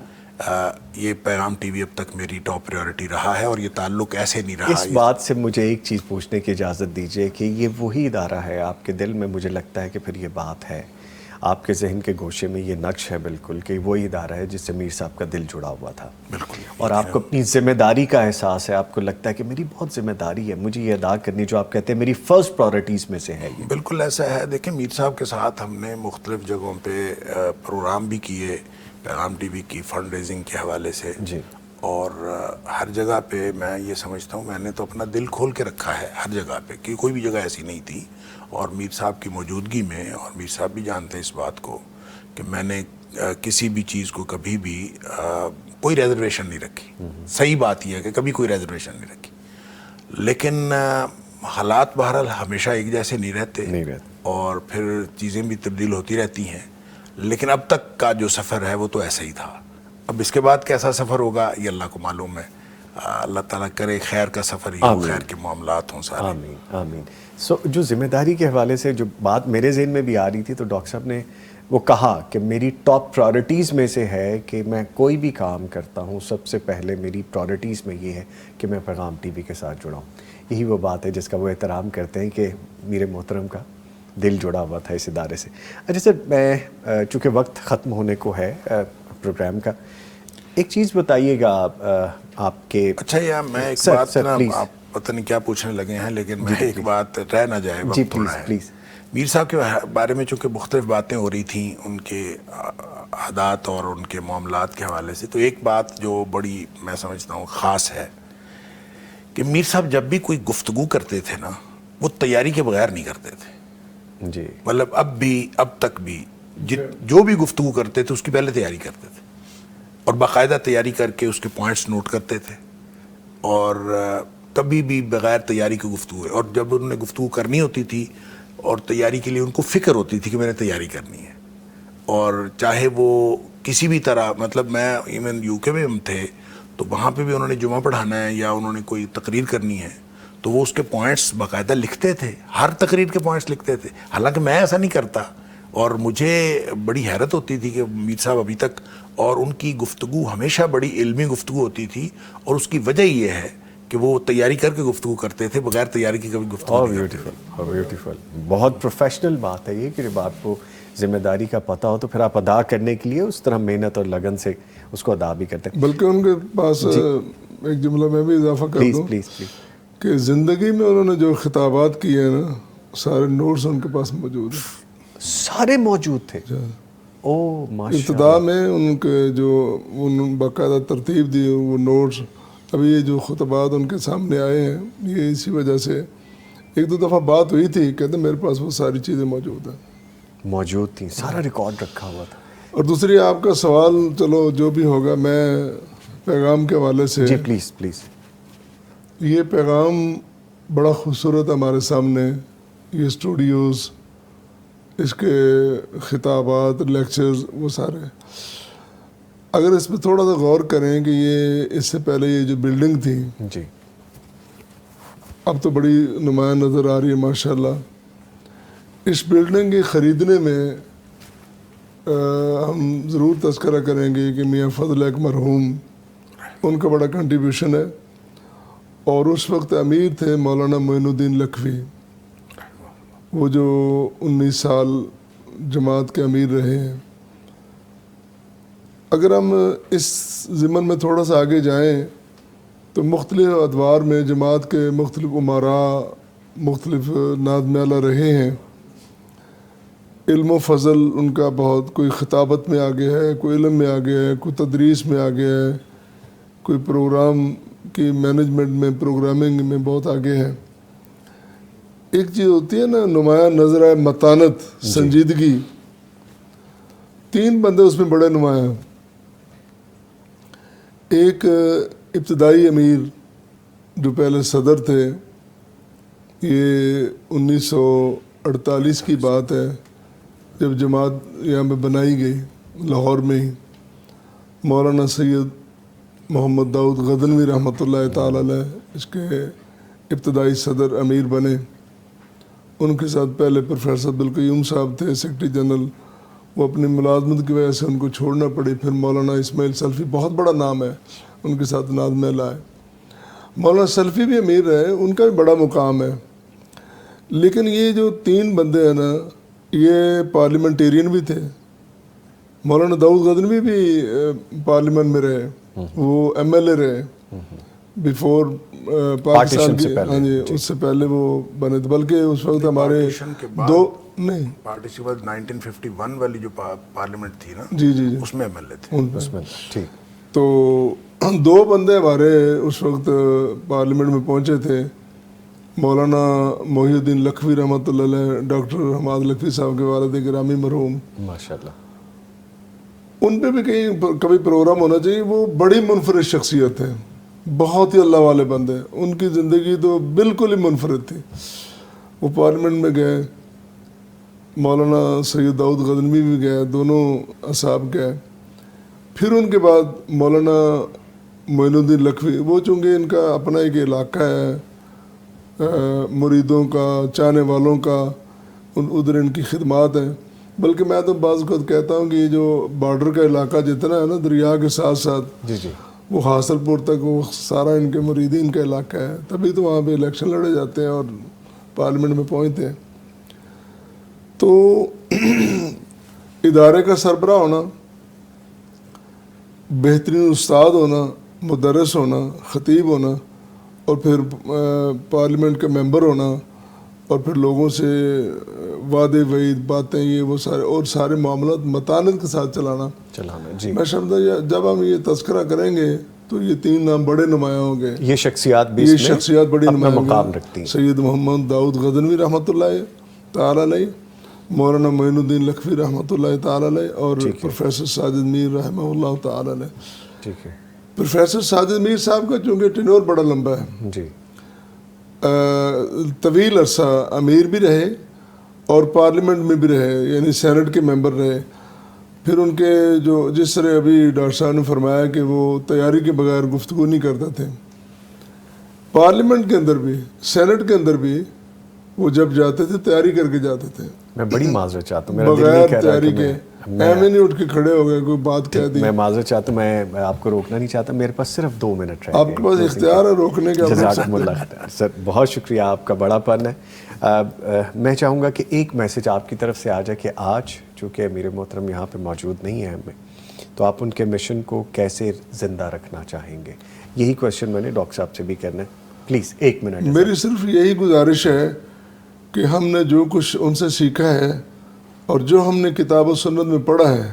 یہ پیغام ٹی وی اب تک میری ٹاپ پریورٹی رہا ہے، اور یہ تعلق ایسے نہیں رہا۔ اس بات سے مجھے ایک چیز پوچھنے کی اجازت دیجیے کہ یہ وہی ادارہ ہے آپ کے دل میں، مجھے لگتا ہے کہ پھر یہ بات ہے آپ کے ذہن کے گوشے میں، یہ نقش ہے بالکل کہ وہی ادارہ ہے جس سے میر صاحب کا دل جڑا ہوا تھا، بالکل، اور آپ کو اپنی ذمہ داری کا احساس ہے، آپ کو لگتا ہے کہ میری بہت ذمہ داری ہے، مجھے یہ ادا کرنی، جو آپ کہتے ہیں میری فرسٹ پرائرٹیز میں سے ہے یہ۔ بالکل ایسا ہے۔ دیکھیں میر صاحب کے ساتھ ہم نے مختلف جگہوں پہ پروگرام بھی کیے پیغام ٹی وی کی فنڈ ریزنگ کے حوالے سے، جی، اور ہر جگہ پہ میں یہ سمجھتا ہوں میں نے تو اپنا دل کھول کے رکھا ہے ہر جگہ پہ، کہ کوئی بھی جگہ ایسی نہیں تھی، اور میر صاحب کی موجودگی میں، اور میر صاحب بھی جانتے ہیں اس بات کو کہ میں نے کسی بھی چیز کو کبھی بھی کوئی ریزرویشن نہیں رکھی۔ صحیح بات یہ ہے کہ کبھی کوئی ریزرویشن نہیں رکھی، لیکن حالات بہرحال ہمیشہ ایک جیسے نہیں رہتے، اور پھر چیزیں بھی تبدیل ہوتی رہتی ہیں، لیکن اب تک کا جو سفر ہے وہ تو ایسا ہی تھا۔ اب اس کے بعد کیسا سفر ہوگا یہ اللہ کو معلوم ہے، اللہ تعالیٰ کرے خیر کا سفر ہی ہو، خیر کے معاملات ہوں سارے۔ آمین آمین۔ جو ذمہ داری کے حوالے سے جو بات میرے ذہن میں بھی آ رہی تھی، تو ڈاکٹر صاحب نے وہ کہا کہ میری ٹاپ پرائرٹیز میں سے ہے کہ میں کوئی بھی کام کرتا ہوں سب سے پہلے میری پرائرٹیز میں یہ ہے کہ میں پیغام ٹی وی کے ساتھ جڑا ہوں۔ یہی وہ بات ہے جس کا وہ احترام کرتے ہیں کہ میرے محترم کا دل جڑا ہوا تھا اس ادارے سے۔ اچھا سر، میں چونکہ وقت ختم ہونے کو ہے پروگرام کا، ایک چیز بتائیے گا آپ کے۔ اچھا یار میں ایک سر بات نا، پلیز۔ آپ پتہ نہیں کیا پوچھنے لگے ہیں، لیکن میں ایک بات رہ نہ جائے، جی وقت تھوڑا پلیز ہے۔ پلیز۔ میر صاحب کے بارے میں چونکہ مختلف باتیں ہو رہی تھیں ان کے عادات اور ان کے معاملات کے حوالے سے، تو ایک بات جو بڑی میں سمجھتا ہوں خاص ہے کہ میر صاحب جب بھی کوئی گفتگو کرتے تھے نا، وہ تیاری کے بغیر نہیں کرتے تھے۔ جی، مطلب اب تک بھی جو بھی گفتگو کرتے تھے اس کی پہلے تیاری کرتے تھے، اور باقاعدہ تیاری کر کے اس کے پوائنٹس نوٹ کرتے تھے، اور کبھی بھی بغیر تیاری کی گفتگو ہے۔ اور جب انہوں نے گفتگو کرنی ہوتی تھی اور تیاری کے لیے ان کو فکر ہوتی تھی کہ میں نے تیاری کرنی ہے، اور چاہے وہ کسی بھی طرح، مطلب میں ایون یو کے میں ہم تھے تو وہاں پہ بھی انہوں نے جمعہ پڑھانا ہے یا انہوں نے کوئی تقریر کرنی ہے تو وہ اس کے پوائنٹس باقاعدہ لکھتے تھے، ہر تقریر کے پوائنٹس لکھتے تھے۔ حالانکہ میں ایسا نہیں کرتا، اور مجھے بڑی حیرت ہوتی تھی کہ میر صاحب ابھی تک، اور ان کی گفتگو ہمیشہ بڑی علمی گفتگو ہوتی تھی، اور اس کی وجہ یہ ہے کہ وہ تیاری کر کے گفتگو کرتے تھے، بغیر تیاری کی کبھی گفتگو نہیں کرتے تھے۔ بیوٹیفل، بہت پروفیشنل بات ہے یہ کہ جب آپ کو ذمہ داری کا پتہ ہو تو پھر آپ ادا کرنے کے لیے اس طرح محنت اور لگن سے اس کو ادا بھی کرتے ہیں۔ بلکہ ان کے پاس ایک جملہ میں بھی اضافہ کر پلیز دوں پلیز پلیز۔ کہ زندگی میں انہوں نے جو خطابات کیے ہیں نا، سارے نوٹس ان کے پاس موجود ہیں، سارے موجود تھے؟ او ماشاء ابتدا میں ان کے جو ان باقاعدہ ترتیب دی وہ نوٹس، ابھی یہ جو خطبات ان کے سامنے آئے ہیں یہ اسی وجہ سے ایک دو دفعہ بات ہوئی تھی، کہتے میرے پاس وہ ساری چیزیں موجود ہیں، موجود تھیں، سارا ریکارڈ رکھا ہوا تھا۔ اور دوسری آپ کا سوال چلو جو بھی ہوگا، میں پیغام کے حوالے سے، جی پلیز پلیز۔ یہ پیغام بڑا خوبصورت ہمارے سامنے، یہ اسٹوڈیوز، اس کے خطابات، لیکچرز، وہ سارے اگر اس پہ تھوڑا سا غور کریں کہ یہ اس سے پہلے یہ جو بلڈنگ تھی جی اب تو بڑی نمایاں نظر آ رہی ہے ماشاءاللہ، اس بلڈنگ کے خریدنے میں ہم ضرور تذکرہ کریں گے کہ میاں فضل ایک مرحوم، ان کا بڑا کنٹریبیوشن ہے، اور اس وقت امیر تھے مولانا معین الدین لکھوی، وہ جو 19 سال جماعت کے امیر رہے ہیں۔ اگر ہم اس ضمن میں تھوڑا سا آگے جائیں تو مختلف ادوار میں جماعت کے مختلف امراء، مختلف ناد میالہ رہے ہیں، علم و فضل ان کا بہت، کوئی خطابت میں آگے ہے، کوئی علم میں آگے ہے، کوئی تدریس میں آگے ہے، کوئی پروگرام کی مینجمنٹ میں، پروگرامنگ میں بہت آگے ہے۔ ایک چیز ہوتی ہے نا نمایاں نظر ہے، متانت، سنجیدگی، 3 بندے اس میں بڑے نمایاں ہیں۔ ایک ابتدائی امیر جو پہلے صدر تھے، یہ 1948 کی بات ہے جب جماعت یہاں پہ بنائی گئی لاہور میں ہی، مولانا سید محمد داؤد غزنوی رحمۃ اللہ تعالی علیہ اس کے ابتدائی صدر امیر بنے۔ ان کے ساتھ پہلے پروفیسر عبدالقیوم صاحب تھے سیکرٹری جنرل، وہ اپنی ملازمت کی وجہ سے ان کو چھوڑنا پڑی۔ پھر مولانا اسماعیل سلفی، بہت بڑا نام ہے، ان کے ساتھ ناد میلہ ہے۔ مولانا سلفی بھی امیر رہے، ان کا بھی بڑا مقام ہے، لیکن یہ جو 3 بندے ہیں نا، یہ پارلیمنٹیرین بھی تھے۔ مولانا داؤد غزنوی بھی پارلیمنٹ میں رہے، وہ ایم ایل اے رہے بیفور پاکستان کی، ہاں جی، اس سے پہلے وہ بنے تھے، بلکہ اس وقت ہمارے نہیں پارٹی کے بعد 1951 والی جو پارلیمنٹ تھی نا، جی جی جی اس میں ایم ایل اے تھے۔ اس میں ٹھیک۔ تو 2 بندے ہمارے اس وقت پارلیمنٹ میں پہنچے تھے، مولانا محی الدین لکھوی رحمۃ اللہ علیہ، ڈاکٹر حماد لکھوی صاحب کے والد گرامی مرحوم، ماشاءاللہ۔ ان پہ بھی کبھی پروگرام ہونا چاہیے۔ وہ بڑی منفرد شخصیت ہے، بہت ہی اللہ والے بندے، ان کی زندگی تو بالکل ہی منفرد تھی۔ وہ پارلیمنٹ میں گئے، مولانا سید داؤد غزنوی بھی گئے، دونوں اصحاب گئے۔ پھر ان کے بعد مولانا معین الدین لکھوی، وہ چونکہ ان کا اپنا ایک علاقہ ہے مریدوں کا، چاہنے والوں کا، ادھر ان کی خدمات ہیں۔ بلکہ میں تو بعض اوقات کہتا ہوں کہ یہ جو بارڈر کا علاقہ جتنا ہے نا دریا کے ساتھ ساتھ، جی جی، وہ حاصل پور تک، وہ سارا ان کے مریدین کا علاقہ ہے، تبھی تو وہاں پہ الیکشن لڑے جاتے ہیں اور پارلیمنٹ میں پہنچتے ہیں۔ تو ادارے کا سربراہ ہونا، بہترین استاد ہونا، مدرس ہونا، خطیب ہونا، اور پھر پارلیمنٹ کا ممبر ہونا، اور پھر لوگوں سے وعدے وعید باتیں یہ وہ سارے، اور سارے معاملات متانت کے ساتھ چلانا۔ جی، میں سمجھتا جب ہم یہ تذکرہ کریں گے تو یہ 3 نام بڑے نمایاں ہوں گے، یہ شخصیات بھی یہ اس میں شخصیات بڑی اپنا نمایاں مقام ہیں۔ رکھتی ہیں۔ سید محمد داؤد غزنوی رحمۃ اللہ تعالی علیہ، مولانا معین الدین لکھوی رحمۃ اللہ تعالی علیہ، اور پروفیسر ساجد میر رحمہ اللہ تعالی علیہ۔ ٹھیک ہے پروفیسر ساجد میر صاحب کا چونکہ ٹینور بڑا لمبا ہے، جی، طویل عرصہ امیر بھی رہے اور پارلیمنٹ میں بھی رہے، یعنی سینٹ کے ممبر رہے۔ پھر ان کے جو جس طرح ابھی ڈاکٹر صاحب نے فرمایا کہ وہ تیاری کے بغیر گفتگو نہیں کرتے تھے، پارلیمنٹ کے اندر بھی، سینٹ کے اندر بھی وہ جب جاتے تھے تیاری کر کے جاتے تھے۔ میں بڑی معذرت چاہتا ہوں, میرا دل نہیں بغیر کہہ رہا تیاری کہ کے میں ایویں نہیں اٹھ کے کھڑے ہو گئے, کوئی بات کہہ دی. میں معذرت چاہتا ہوں, میں آپ کو روکنا نہیں چاہتا, میرے پاس صرف 2 منٹ رہ آپ گئے. کے پاس اختیار ہے روکنے کا. جزاکم اللہ خیر سر, بہت شکریہ, آپ کا بڑا پن ہے. میں چاہوں گا کہ ایک میسج آپ کی طرف سے آ جائے کہ آج چونکہ امیر محترم یہاں پہ موجود نہیں ہیں ہمیں, تو آپ ان کے مشن کو کیسے زندہ رکھنا چاہیں گے؟ یہی کویشچن میں نے ڈاکٹر صاحب سے بھی کرنا ہے. Please 1 minute. میری صرف یہی گزارش ہے کہ ہم نے جو کچھ ان سے سیکھا ہے اور جو ہم نے کتاب و سنت میں پڑھا ہے,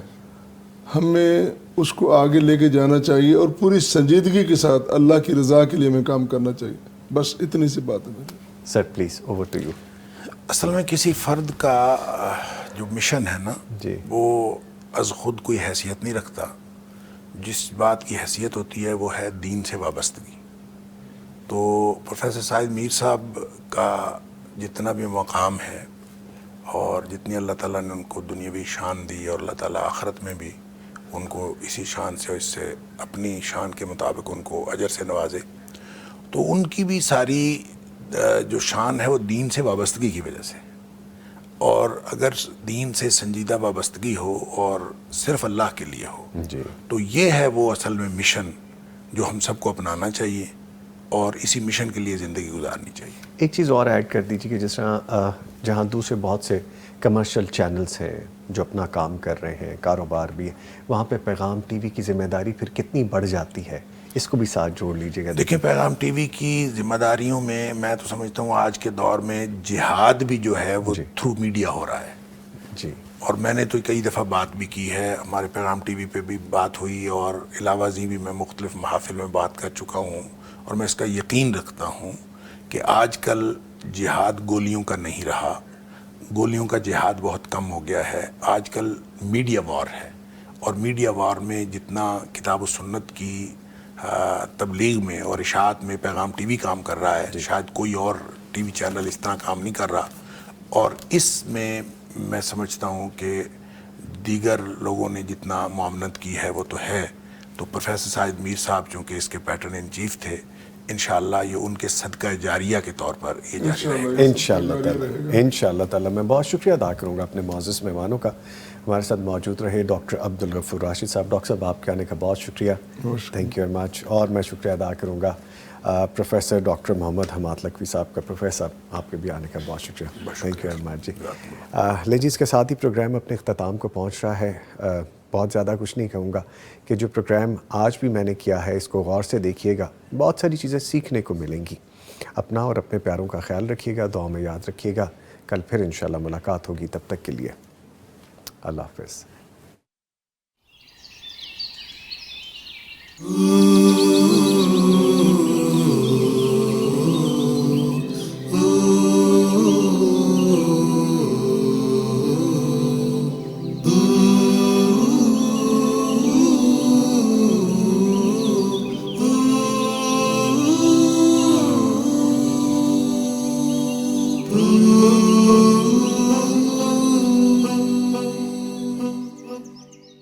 ہمیں اس کو آگے لے کے جانا چاہیے اور پوری سنجیدگی کے ساتھ اللہ کی رضا کے لیے ہمیں کام کرنا چاہیے. بس اتنی سی بات ہے میری. Sir please over to you. اصل میں کسی فرد کا جو مشن ہے نا, جی. وہ از خود کوئی حیثیت نہیں رکھتا. جس بات کی حیثیت ہوتی ہے وہ ہے دین سے وابستگی. تو پروفیسر سعید میر صاحب کا جتنا بھی مقام ہے اور جتنی اللہ تعالیٰ نے ان کو دنیاوی شان دی, اور اللہ تعالیٰ آخرت میں بھی ان کو اسی شان سے, اس سے اپنی شان کے مطابق ان کو اجر سے نوازے, تو ان کی بھی ساری جو شان ہے وہ دین سے وابستگی کی وجہ سے. اور اگر دین سے سنجیدہ وابستگی ہو اور صرف اللہ کے لیے ہو, جی. تو یہ ہے وہ اصل میں مشن جو ہم سب کو اپنانا چاہیے اور اسی مشن کے لیے زندگی گزارنی چاہیے. ایک چیز اور ایڈ کر دیجیے کہ جس طرح جہاں دوسرے بہت سے کمرشل چینلز ہیں جو اپنا کام کر رہے ہیں, کاروبار بھی ہے, وہاں پہ پیغام ٹی وی کی ذمہ داری پھر کتنی بڑھ جاتی ہے, اس کو بھی ساتھ جوڑ لیجیے گا. دیکھیں, پیغام ٹی وی کی ذمہ داریوں میں تو سمجھتا ہوں آج کے دور میں جہاد بھی جو ہے وہ تھرو میڈیا ہو رہا ہے. جی. اور میں نے تو کئی دفعہ بات بھی کی ہے, ہمارے پیغام ٹی وی پہ بھی بات ہوئی, اور علاوہ ازیں بھی میں مختلف محافل میں بات کر چکا ہوں, اور میں اس کا یقین رکھتا ہوں کہ آج کل جہاد گولیوں کا نہیں رہا, گولیوں کا جہاد بہت کم ہو گیا ہے. آج کل میڈیا وار ہے, اور میڈیا وار میں جتنا کتاب و سنت کی تبلیغ میں اور اشاعت میں پیغام ٹی وی کام کر رہا ہے, شاید کوئی اور ٹی وی چینل اس طرح کام نہیں کر رہا. اور اس میں سمجھتا ہوں کہ دیگر لوگوں نے جتنا معاونت کی ہے وہ تو ہے. تو پروفیسر سعید میر صاحب چونکہ اس کے پیٹرن ان چیف تھے, انشاءاللہ یہ ان کے صدقہ جاریہ کے طور پر یہ جاری رہے گا. انشاءاللہ تعالیٰ, انشاءاللہ تعالیٰ. میں بہت شکریہ ادا کروں گا اپنے معزز مہمانوں کا. ہمارے ساتھ موجود رہے ڈاکٹر عبدالغفور راشد صاحب. ڈاکٹر صاحب آپ کے آنے کا بہت شکریہ, تھینک یو ویری مچ. اور میں شکریہ ادا کروں گا پروفیسر ڈاکٹر محمد حماد لکھوی صاحب کا. پروفیسر آپ کے بھی آنے کا بہت شکریہ, تھینک یو ویری مچ. جی لیجیے, اس کے ساتھ ہی پروگرام اپنے اختتام کو پہنچ رہا ہے. بہت زیادہ کچھ نہیں کہوں گا کہ جو پروگرام آج بھی میں نے کیا ہے اس کو غور سے دیکھیے گا, بہت ساری چیزیں سیکھنے کو ملیں گی. اپنا اور اپنے پیاروں کا خیال رکھیے گا, دعا میں یاد رکھیے گا. کل پھر انشاءاللہ ملاقات ہوگی, تب تک کے لیے اللہ حافظ.